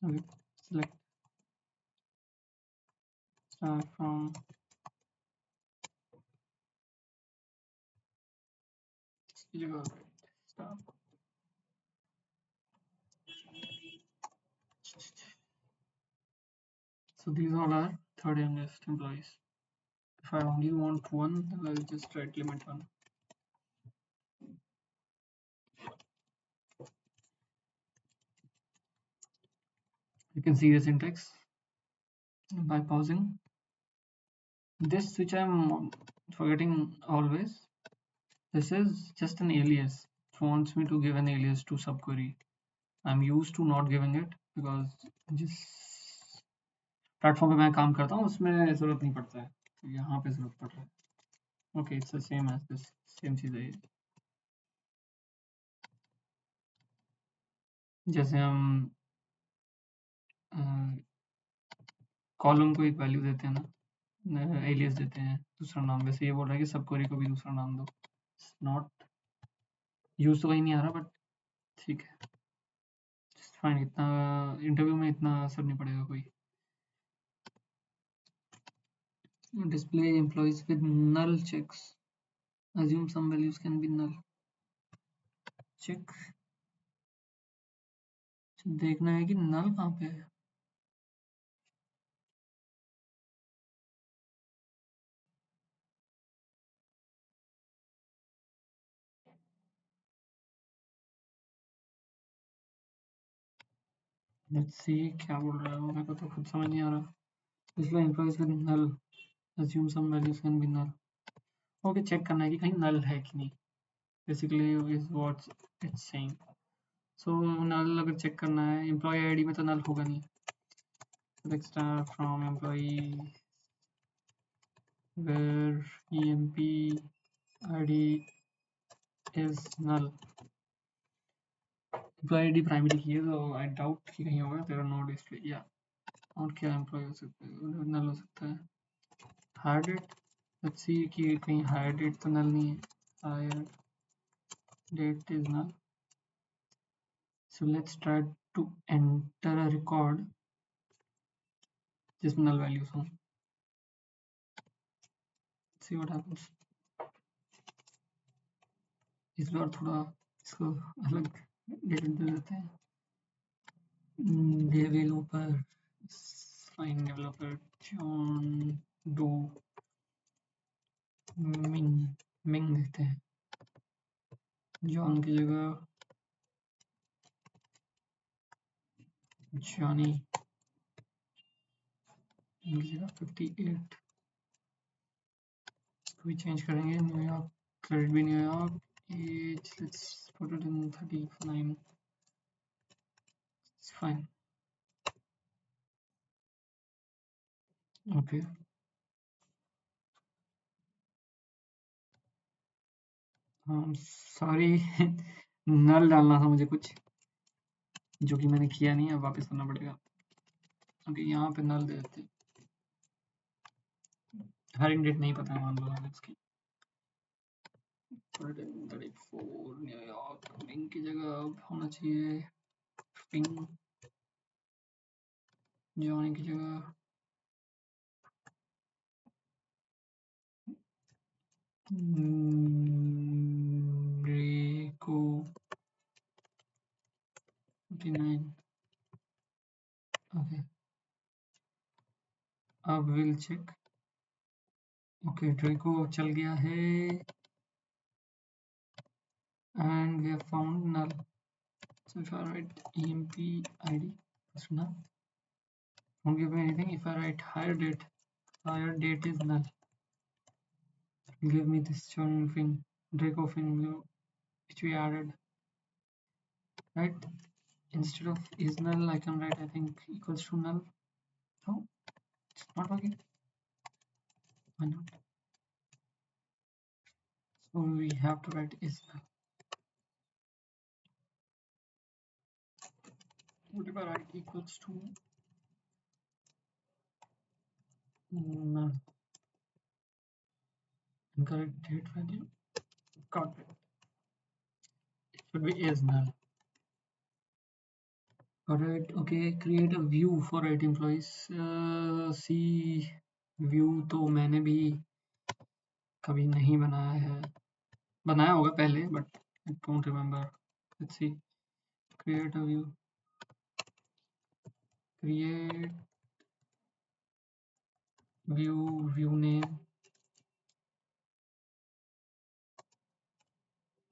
Okay, select start from start. So these all are third youngest employees. If I only want one, then I'll just write limit 1. You can see the syntax by pausing. This, which I'm forgetting always, this is just an alias. It wants me to give an alias to subquery. I'm used to not giving it because जिस platform पे मैं काम करता हूँ उसमें ज़रूरत नहीं पड़ता है। तो यहाँ पे जरूरत पड़ रहा है। Okay, it's the same as this, same चीज़ है ये। जैसे हम कॉलम को एक वैल्यू देते हैं ना, एलियास देते हैं, दूसरा नाम, वैसे ये बोल रहा है कि सब क्वेरी को भी दूसरा नाम दो। नॉट यूज तो कहीं नहीं आ रहा, बट ठीक है, फाइन। इतना इंटरव्यू में इतना असर नहीं पड़ेगा कोई। Display employees with null checks, assume some values can be null। Check देखना है कि नल कहाँ पे है। लेट्स सी क्या बोल रहा है, मेरे को तो खुद समझ नहीं आ रहा। Display employees with null, assume some values can be null। Okay, check करना है कि कहीं नल है कि नहीं, basically is what it's saying. So null अगर चेक करना है, एम्प्लॉय आईडी में तो नल होगा नहीं। select star from employee where emp id is null। Employee ID primary key है, तो आई डाउट कि कहीं होगा तेरा नो डिस्प्ले, या और क्या एम्प्लॉय हो सकता है, नल हो सकता है। हायर डेट, लेट्स सी कि कहीं हायर डेट तो नल नहीं है। Hire date is null, so let's try to enter a record जिसमें null values हों। see what happens। इस बार थोड़ा इसको अलग डेट दे देते हैं। Developer, fine, developer John Doe Ming, Ming देते हैं। जॉन की जगह जॉनी, इनकी जगह 58 भी चेंज करेंगे। न्यूयॉर्क, क्रेडिट भी New York. As let's put it in 39, it's fine. Okay, हाँ सॉरी नल डालना था मुझे कुछ, जो कि मैंने किया नहीं, अब वापस करना पड़ेगा। ओके, यहाँ पे नल दे देते। हर डेट नहीं पता है मान लो इसकी। 34 न्यूयॉर्क, पिंग की जगह अब होना चाहिए पिंग, जॉनी की जगह ड्रेको 59। ओके, अब विल चेक। ओके, ड्रेको चल गया है and we have found null। So if I write emp id is null, won't give me anything. If I write higher date is null, it will give me this John thing, Draco thing which we added, right? Instead of is null, I can write I think equals to null. Oh, it's not working. Why not? So we have to write is null. What if I write equals to null? Incorrect date value. Got it. It should be is null. Alright, okay, create a view for 8 employees। see view तो मैंने भी कभी नहीं बनाया है, बनाया होगा पहले but I don't remember। let's see, create a view, create view name।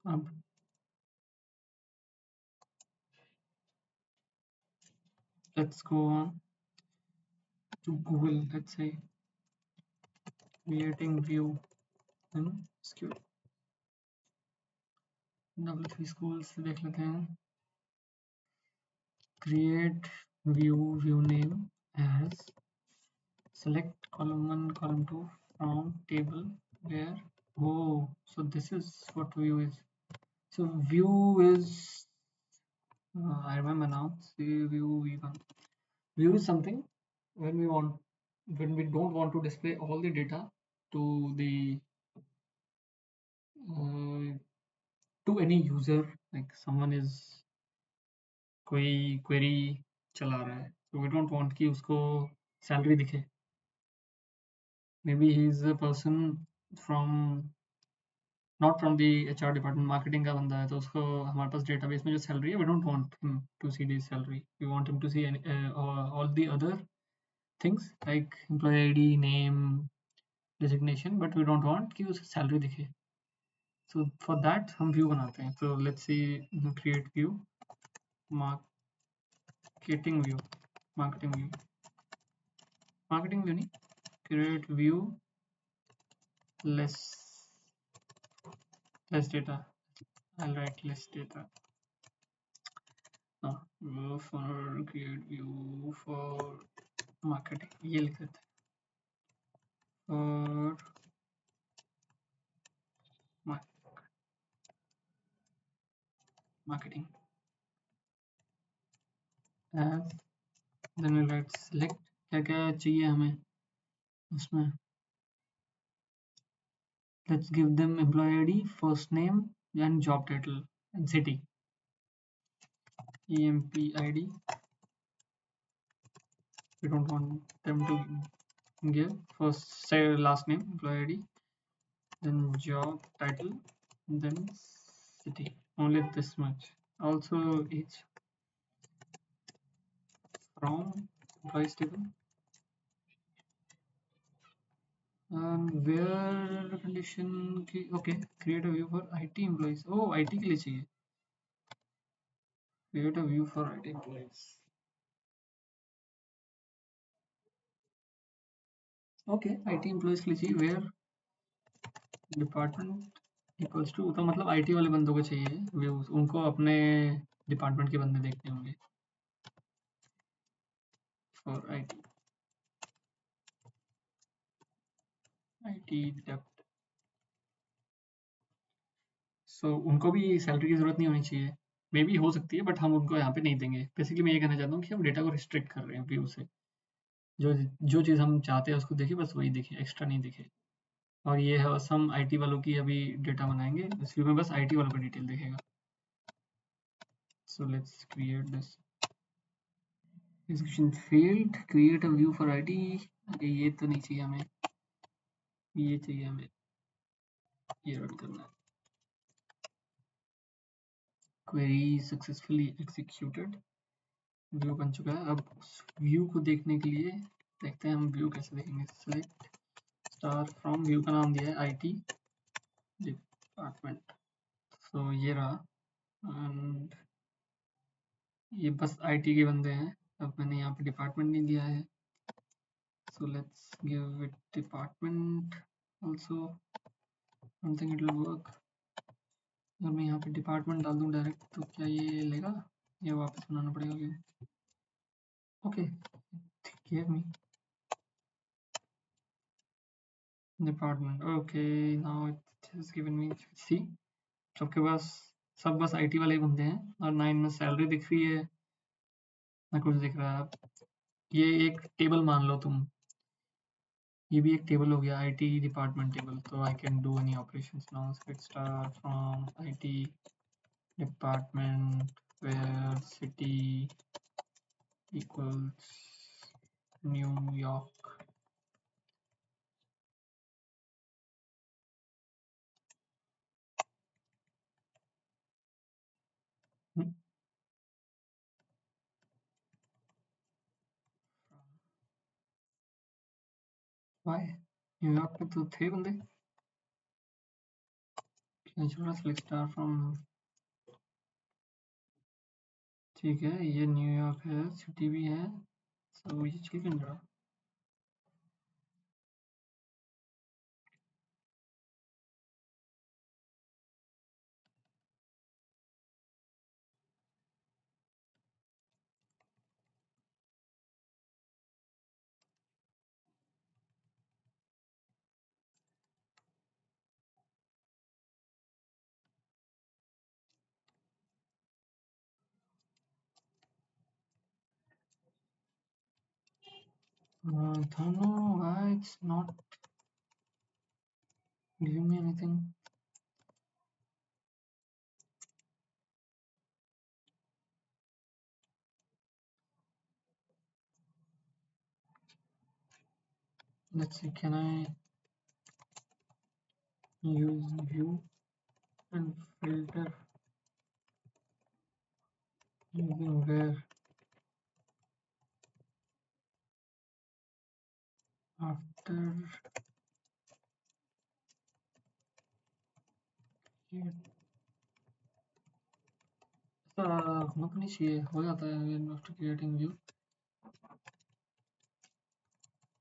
अब let's go on to Google, let's say creating view, है ना, इसके W3 schools देख लेते हैं। create view name as select column 1 column 2 from table where, oh, so this is what view is. So view is, I remember now. See, view v1. View is something when we want, when we don't want to display all the data to the uh, to any user, like someone is कोई query चला रहा है, so we don't want कि उसको salary दिखे. Maybe he is a person from not from the HR department, marketing का बंदा है, तो उसको हमारे पास database में जो salary है, we don't want him to see the salary. We want him to see all the other things like employee ID, name, designation, but we don't want कि उसे salary दिखे. So for that हम view बनाते हैं. So let's see, create view, marketing view, marketing view, marketing view नहीं, create view less data. I'll write less data. Go for create view for marketing. ये लिख देते हैं for marketing. As then we'll write select क्या क्या चाहिए हमें उसमें. Let's give them employee ID, first name, and job title and city. EMP ID. We don't want them to give first, say last name, employee ID, then job title, then city. Only this much. Also age from employees table. And where condition की, okay, create a view for IT employees. Oh, IT के लिए चाहिए. Create a view for IT employees. Okay, IT employees के लिए चाहिए. Where department equals to, तो मतलब IT वाले बंदों को चाहिए views, उनको अपने डिपार्टमेंट के बंदे देखने होंगे. For IT depth. So उनको भी सैलरी की जरूरत नहीं होनी चाहिए. मे बी हो सकती है, बट हम उनको यहाँ पे नहीं देंगे. बेसिकली मैं ये कहना चाहता हूँ कि हम डेटा को रिस्ट्रिक्ट कर रहे हैं व्यू से. जो जो चीज़ हम चाहते हैं उसको देखिए, बस वही दिखे, एक्स्ट्रा नहीं दिखे. और ये है बस, हम आईटी वालों की अभी डेटा बनाएंगे, इस व्यू में बस आईटी वालों का डिटेल दिखेगा. So let's create this. Description field, create a view for IT. ये तो नहीं चाहिए हमें, ये चाहिए हमें, ये रन करना है. Query successfully executed. व्यू बन चुका है. अब व्यू को देखने के लिए देखते हैं हम व्यू कैसे देखेंगे. सेलेक्ट स्टार फ्रॉम, व्यू का नाम दिया है आईटी डिपार्टमेंट. सो ये रहा, एंड ये बस आईटी के बंदे हैं. अब मैंने यहाँ पे डिपार्टमेंट नहीं दिया है, so let's give it department also. I don't think it will work. अगर मैं यहाँ पे डिपार्टमेंट डाल दूँ डायरेक्ट, तो क्या ये लेगा? ये वापस बनाना पड़ेगा view. Okay, give me department. Okay, now it has given me. See, सबके पास, सब बस आईटी वाले ही बंदे हैं, और ना इनमें सैलरी दिख रही है ना कुछ दिख रहा है. ये एक टेबल मान लो तुम, ये भी एक टेबल हो गया, आईटी डिपार्टमेंट टेबल. तो I can do any operations now. Let's start from IT department where city equals New York. Why? New York में तो थे बंदे. क्या चल रहा? Select star from. ठीक है, ये न्यूयॉर्क है, सिटी भी है, सब ये चल क्यों रहा? don't know why it's not giving me anything. Let's see, can I use view and filter using where after ये ऐसा होना तो नहीं चाहिए, हो जाता है after creating view.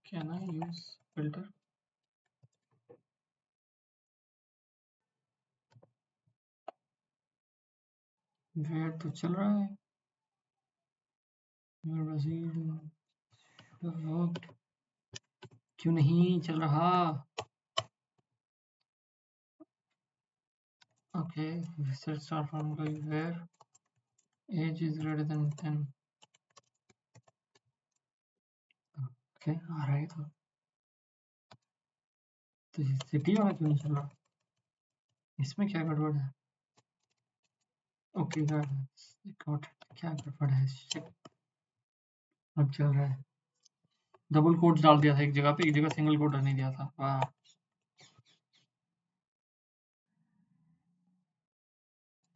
Can I use filter? where तो चल रहा है, where Brazil should have worked. क्यों नहीं चल रहा? Okay, let's start from where age is greater than 10. Okay, आ रहा है तो सिटी वाला क्यों नहीं चल रहा? इसमें क्या गड़बड़ है? ओके गॉट क्या गड़बड़ है? Shit, अब चल रहा है. डबल कोट्स डाल दिया था एक जगह पे, एक जगह सिंगल कोट नहीं दिया था. वाह.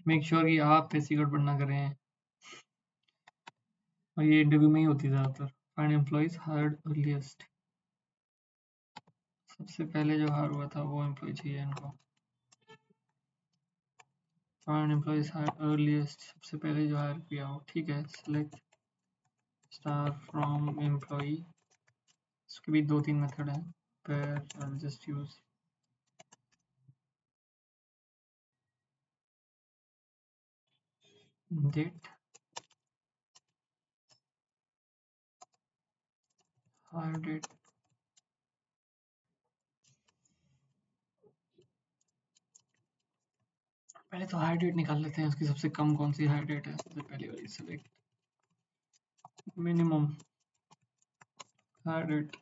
मेक श्योर कि आप ऐसी गड़बड़ ना करें. और ये इंटरव्यू में ही होती है ज़्यादातर. Find employees hired earliest. सबसे पहले जो हायर हुआ था वो एम्प्लॉय चाहिए इनको. फाइंड एम्प्लॉइज हायर्ड अर्लीस्ट, सबसे पहले जो हायर किया हो. ठीक है, सेलेक्ट स्टार फ्रॉम एम्प्लॉई. इसके भी 2-3 मेथड हैं. पर I just use date hire date. पहले तो हायर डेट निकाल लेते हैं, उसकी सबसे कम कौन सी हायर डेट है. सबसे पहले वाली सेलेक्ट मिनिमम हायर डेट.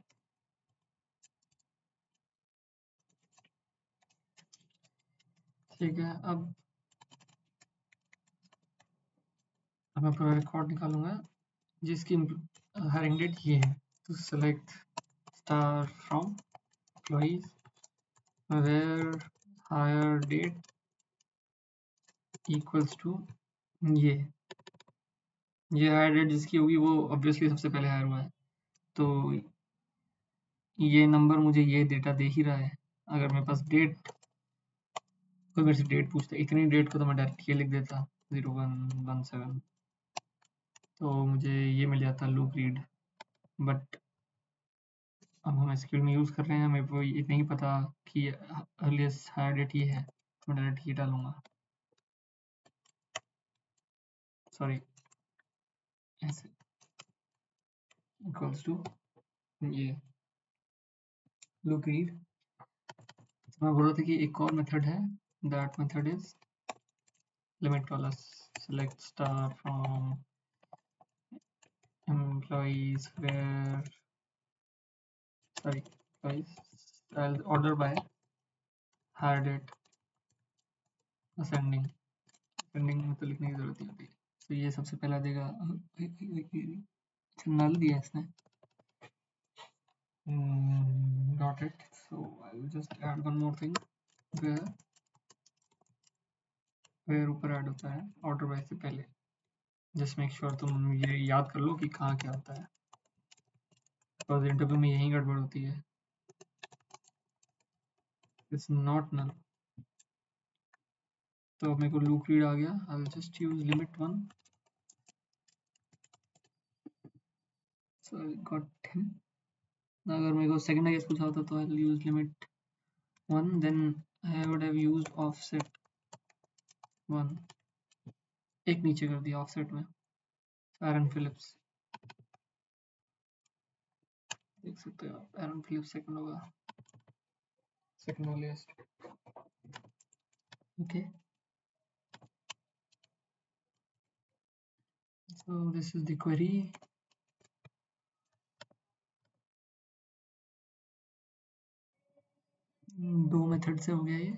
ठीक है, अब मैं पूरा रिकॉर्ड निकालूंगा जिसकी हायरिंग डेट ये है. तो select star from employees where hire date equals to ये हायर डेट जिसकी होगी वो ऑब्वियसली सबसे पहले हायर हुआ है. तो ये नंबर मुझे ये डेटा दे ही रहा है. अगर मेरे पास डेट, कोई मेरे से डेट पूछता है, इतनी डेट को तो मैं डायरेक्ट ये लिख देता 0117, तो मुझे ये मिल जाता लूप रीड. बट अब हम एसक्यूएल में यूज़ कर रहे हैं, मेरे को ये नहीं पता कि अर्लीस्ट हायर डेट ये है, तो मैं डायरेक्ट ये डालूंगा. सॉरी, ऐसे इक्वल्स टू ये लूप रीड. मैं बोल रहा था कि एक और मेथड है, दैट मेथड इज लिमिट वाला. Select star from employees where, sorry employees order by hire date ascending. Ascending में तो लिखने की जरूरत नहीं होती. तो ये सबसे पहला देगा. नल दिया इसने. got it. So I will just add one more thing where ऊपर ऐड होता है ऑर्डर बाय से पहले. जस्ट मेक श्योर तुम ये याद कर लो कि कहाँ क्या होता है, बिकॉज इंटरव्यू में यही गड़बड़ होती है. It's not null. तो मेरे को लूप रीड आ गया. I will just use limit 1. So I got him. अगर मेरे को सेकंड आई गेस पूछा होता तो I will use limit 1, then I would have used offset 1. एक नीचे कर दिया ऑफसेट में. एरन फिलिप्स देख सकते हो आप. एरन फिलिप्स सेकंड होगा, second earliest. Okay, so this is the query. 2 method से हो गया ये।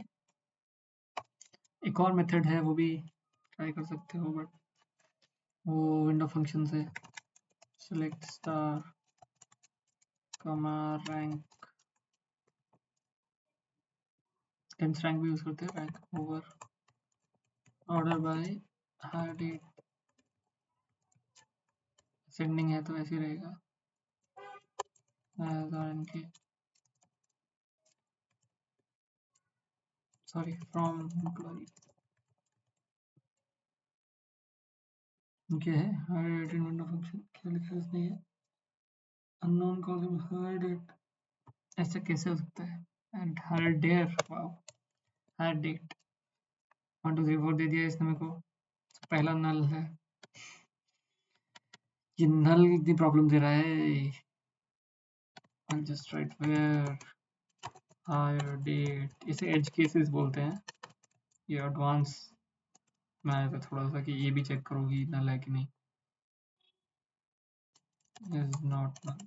एक और मेथड है, वो भी ट्राई कर सकते हो, बट वो विंडो फंक्शन से select star comma rank, dense rank भी यूज करते हैं, rank over order by hire date, sending है तो ऐसे ही रहेगा के, सॉरी फ्रॉम एम्प्लॉय, क्या है hire date in window function, क्या लिखा है इसमें, ये अननोन कॉलम हायर डेट, ऐसा कैसे हो सकता है, and hire dare, wow, hire date 1 2 3 4 दे दिया इसने मेरे को, पहला नल है, ये नल इतनी प्रॉब्लम दे रहा है। I'll just write where higher date, इसे एज केसेस बोलते हैं, ये एडवांस में आया था थोड़ा सा कि ये भी चेक करो कि नल है कि नहीं, इज नॉट नल,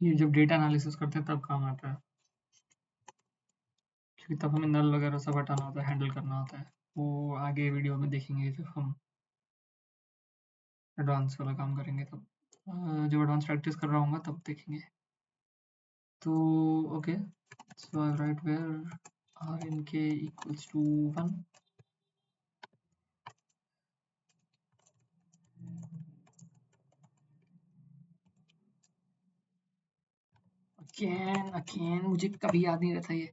ये जब डेटा एनालिसिस करते हैं तब काम आता है, क्योंकि तब हमें नल वगैरह सब हटाना होता है, हैंडल करना होता है, वो आगे वीडियो में देखेंगे जब हम एडवांस वाला काम करेंगे तब, जब एडवांस प्रैक्टिस कर रहा हूँ तब देखेंगे। तो okay, so I write where are in K equals to 1, again मुझे कभी याद नहीं रहता ये,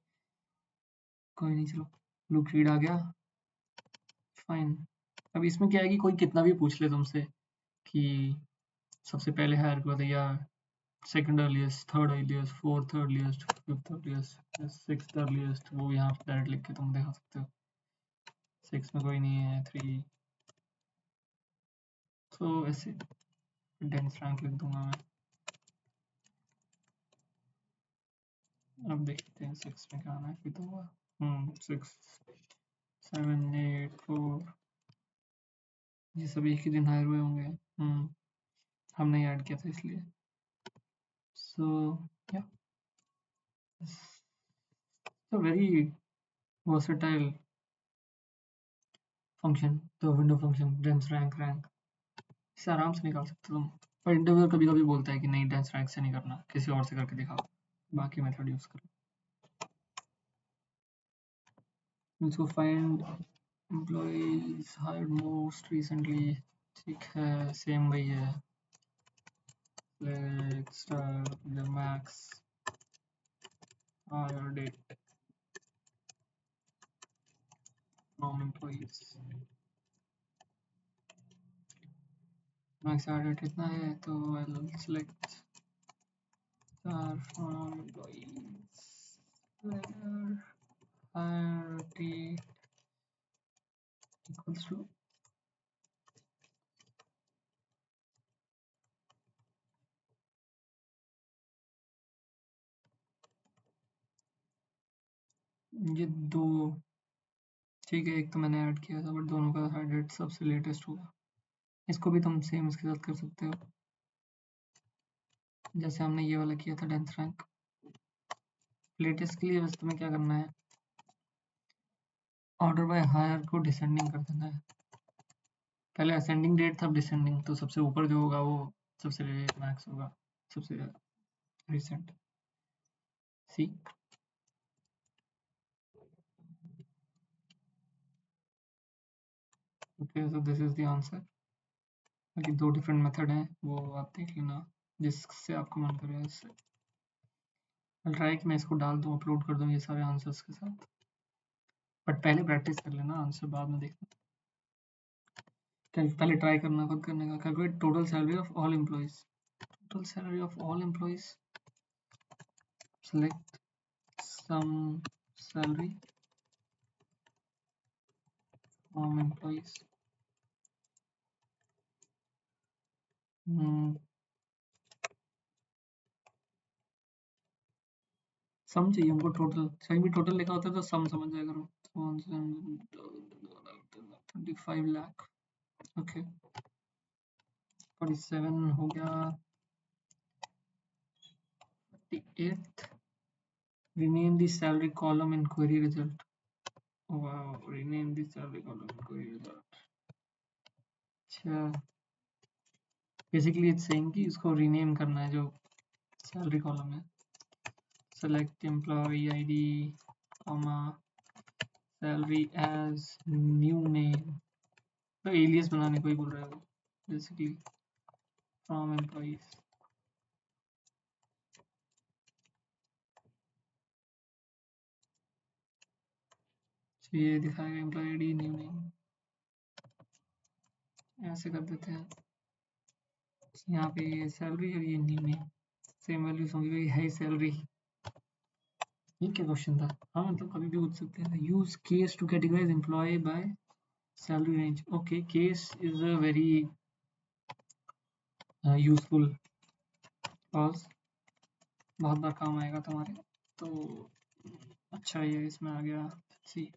कोई नहीं, चलो लूप रीड आ गया, फाइन। अब इसमें क्या है कि कोई कितना भी पूछ ले तुमसे कि सबसे पहले हायर कर दिया, second earliest, third earliest, fourth earliest, fifth earliest, sixth earliest, वो यहाँ पे डायरेक्ट लिख के तुम दिखा सकते हो, 6 में कोई नहीं है, 3, तो ऐसे डेंस रैंक लिख दूंगा मैं। अब देखते हैं 6 में क्या आना है, फिर तो हुआ 6 7 8 4, ये सभी एक ही दिन हायर हुए होंगे, हमने ऐड किया था इसलिए, सो या a very versatile function, तो window function dense rank rank, इसे आराम से निकाल सकते हो तुम, पर इंटरव्यूअर कभी कभी बोलता है कि नहीं डेंस रैंक से नहीं करना, किसी और से करके दिखाओ, बाकी मेथड यूज करो। इसको find employees hired most recently, ठीक है सेम वही है, star the max hire date from employees, max hire date इतना है तो I will select star from employees where higher date equals to, ये दो ठीक है, एक तो मैंने ऐड किया था बट दोनों का हायर डेट सबसे लेटेस्ट होगा, इसको भी तुम सेम इसके साथ कर सकते हो जैसे हमने ये वाला किया था डेंस रैंक। लेटेस्ट के लिए बस तुम्हें क्या करना है, ऑर्डर बाय हायर को डिसेंडिंग कर देना है, पहले असेंडिंग डेट था, अब डिसेंडिंग, तो सबसे ऊपर जो होगा वो सबसे मैक्स होगा, सबसे recent, see. Okay, so this is the answer, बाकी दो डिफरेंट मेथड हैं, वो आप देख लेना जिससे आपको मन करे उससे। ट्राई कि मैं इसको डाल दूँ, अपलोड कर दूँ ये सारे आंसर्स के साथ, बट पहले प्रैक्टिस कर लेना, आंसर बाद में देखना, पहले ट्राई करना खुद करने का। Calculate total salary of all employees, total salary of all employees, select sum salary from employees, sum चाहिए हमको, टोटल सही भी टोटल लिखा होता है तो सम समझ जाया करो, 25 लाख, ओके 47 हो गया, 48 Rename the salary column in query result. Wow, rename the salary column in query result. अच्छा, basically it's saying कि इसको rename करना है जो salary column है. Select employee ID, comma, salary as new name. तो alias बनाने को ही बोल रहा है वो basically from employees. तो ये दिखाएगा employee ID new name. ऐसे कर देते हैं. यहाँ पे ये सैलरी और ये न्यू नेम सेम वैल्यूज होंगी भाई. High salary. ये क्या क्वेश्चन था? हाँ मतलब कभी भी पूछ सकते हैं. Use case to categorize employee by salary range. Okay, case is a very useful clause. बहुत बार काम आएगा तुम्हारे. तो अच्छा ये इसमें आ गया. सी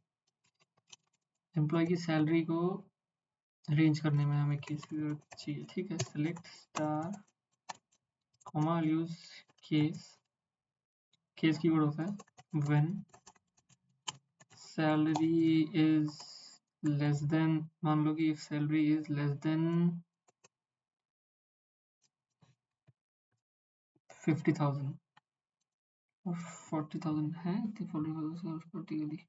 एम्प्लॉय की सैलरी को रेंज करने में हमें केस की जरूरत चाहिए. ठीक है, select star comma use case. Case keyword होता है when salary is less than. मान लो कि if salary is less than 50,000 और 40,000 है. 40,000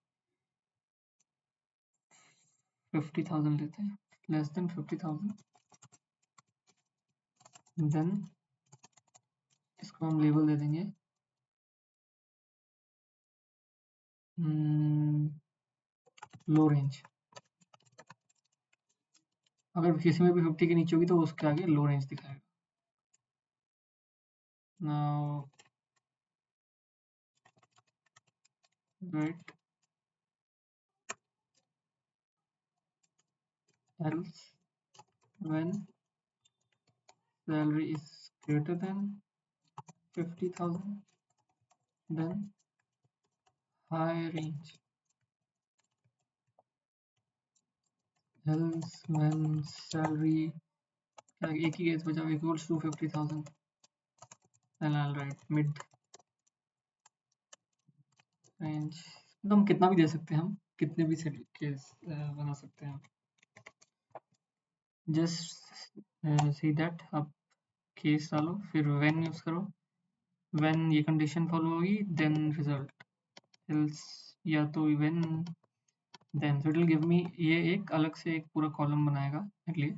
50,000 लेते हैं. लेस देन 50,000 देन इसको हम लेबल दे देंगे लो रेंज. अगर किसी में भी 50 के नीचे होगी तो उसके आगे लो रेंज दिखाएगा. Now right else when salary is greater than 50,000 then high range. else when salary एक ही केस बचा equals to 50,000 then I'll write mid range. तो हम कितना भी दे सकते हैं. हम कितने भी केस बना सकते हैं. जस्ट सी दैट आप केस डालो फिर व्हेन यूज करो. व्हेन ये कंडीशन फॉलो होगी देन रिजल्ट. एल्स या तो when then. So it will give me ये एक अलग से एक पूरा कॉलम बनाएगा मेरे लिए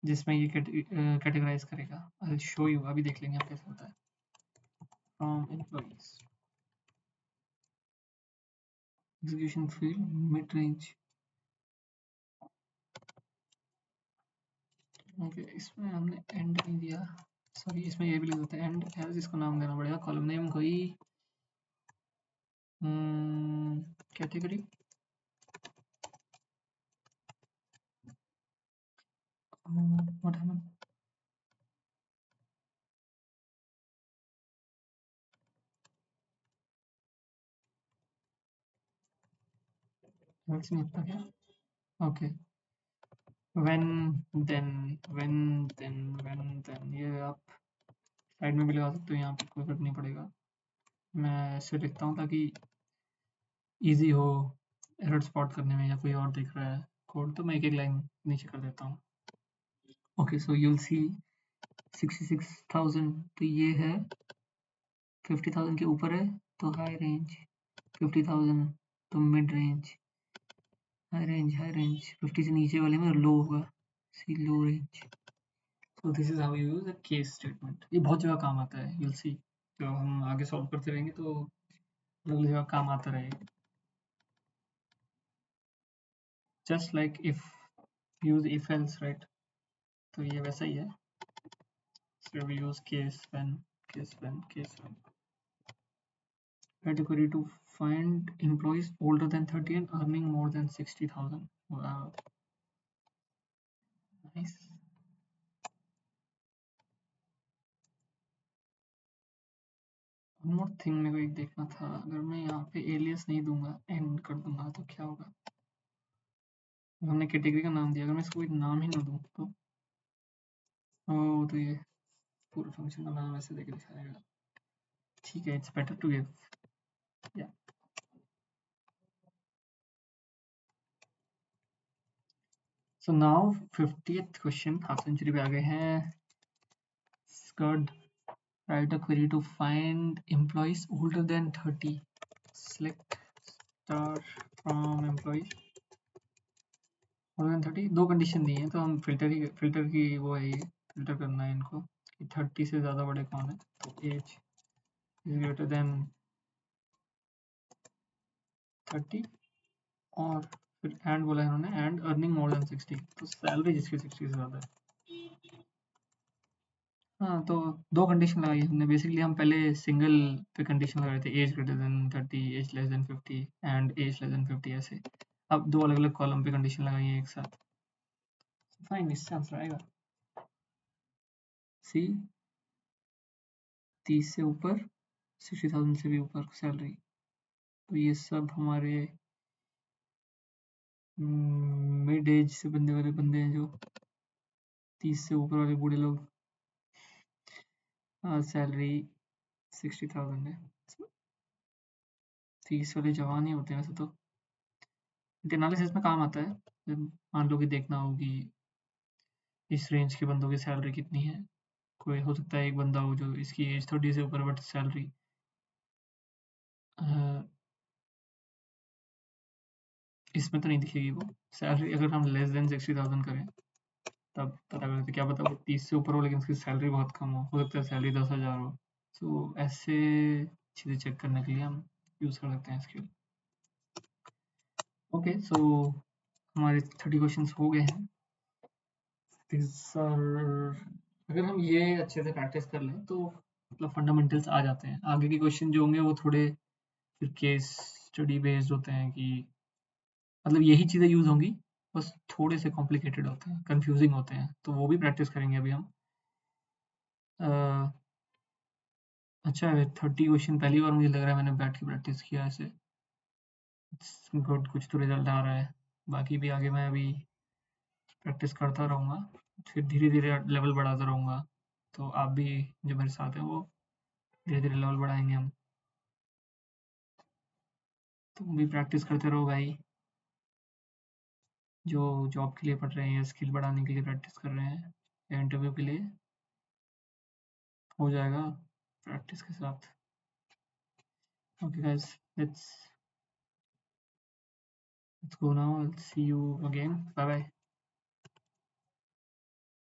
जिसमें ये कैटेगराइज करेगा. I will show you. अभी देख लेंगे आप कैसे होता है. From employees execution field mid range. Okay, इसमें हमने एंड नहीं दिया. सॉरी, इसमें ये भी लिख देते हैं एंड एज. इसको नाम देना पड़ेगा. कॉलम नेम कोई कैटेगरी. What happened. एल्स में इतना क्या. Okay, when then when then when then. ये आप साइड में भी लगा सकते हो. यहाँ पे कोई फर्क नहीं पड़ेगा. मैं ऐसे लिखता हूँ ताकि इजी हो एरर स्पॉट करने में. या कोई और देख रहा है कोड तो मैं एक एक लाइन नीचे कर देता हूँ. ओके, सो यूल सी 66,000 तो ये है. 50,000 के ऊपर है तो हाई रेंज. 50,000 तो mid range. High range high range. 50 से नीचे वाले में लो होगा. See low range. So this is how you use a case statement. ये बहुत जगह काम आता है. यूल सी तो हम आगे सॉल्व करते रहेंगे तो अलग जगह काम आता रहेगा. Just like if use if else right. तो ये वैसा ही है. So we use case when. Category to find employees older than 30 and earning more than 60,000. Wow, nice. One more thing मेरे को एक देखना था. अगर मैं यहाँ पे alias नहीं दूंगा end कर दूंगा तो क्या होगा. हमने कैटेगरी का नाम दिया. अगर मैं इसको कोई नाम ही ना दूँ तो तो ये पूरे फंक्शन का नाम ऐसे देके दिखाएगा. ठीक है, it's better to give. Yeah. So now 50th question, half century पे आ गए हैं. Scud, write a query to find employees older than 30. Select star from employees older than 30. दो कंडीशन दी हैं तो हम फिल्टर की वो है, ये फिल्टर करना है इनको कि 30 से ज़्यादा बड़े कौन है. तो एज इज ग्रेटर देन 30 और फिर एंड बोला है उन्होंने, एंड अर्निंग मोर देन 60. तो सैलरी जिसकी 60 से ज़्यादा है. हाँ, तो दो कंडीशन लगाई हमने. बेसिकली हम पहले सिंगल पे कंडीशन लगाए थे, age greater than 30, age less than 50 and age less than 50 ऐसे. अब दो अलग अलग कॉलम पे कंडीशन लगाई है एक साथ. फाइन, इससे आंसर आएगा सी. 30 से ऊपर, 60,000 से भी ऊपर सैलरी. तो ये सब हमारे मिड एज से बंदे वाले बंदे हैं, जो 30 से ऊपर वाले बूढ़े लोग. सैलरी 60,000 है. 30 वाले जवान ही होते हैं वैसे तो. एनालिसिस में काम आता है. जब मान लो कि देखना हो कि इस रेंज के बंदों की सैलरी कितनी है. कोई हो सकता है एक बंदा हो जो इसकी एज 30 से ऊपर, बट सैलरी इसमें तो नहीं दिखेगी वो सैलरी. अगर हम लेस देन 60,000 करें तब पता करते, क्या पता वो 30 से ऊपर हो लेकिन उसकी सैलरी बहुत कम हो सकता है सैलरी 10,000 हो. तो ऐसे चीज़ें चेक करने के लिए हम यूज़ कर सकते हैं स्किल. ओके, सो हमारे 30 क्वेश्चंस हो गए हैं. अगर हम ये अच्छे से प्रैक्टिस कर लें तो मतलब फंडामेंटल्स आ जाते हैं. आगे के क्वेश्चन जो होंगे वो थोड़े फिर केस स्टडी बेस्ड होते हैं, कि मतलब यही चीज़ें यूज़ होंगी, बस थोड़े से कॉम्प्लिकेटेड होते हैं, कंफ्यूजिंग होते हैं. तो वो भी प्रैक्टिस करेंगे अभी हम. अच्छा है, 30 क्वेश्चन पहली बार मुझे लग रहा है मैंने बैठ के प्रैक्टिस किया ऐसे. गुड, कुछ तो रिजल्ट आ रहा है. बाकी भी आगे मैं अभी प्रैक्टिस करता रहूँगा, फिर धीरे धीरे लेवल बढ़ाता रहूँगा. तो आप भी जो मेरे साथ हैं वो धीरे धीरे लेवल बढ़ाएंगे हम. तुम भी प्रैक्टिस करते रहो भाई. जो जॉब के लिए पढ़ रहे हैं या स्किल बढ़ाने के लिए प्रैक्टिस कर रहे हैं या इंटरव्यू के लिए, हो जाएगा प्रैक्टिस के साथ. Okay guys, let's go now. I'll see you again. Bye bye.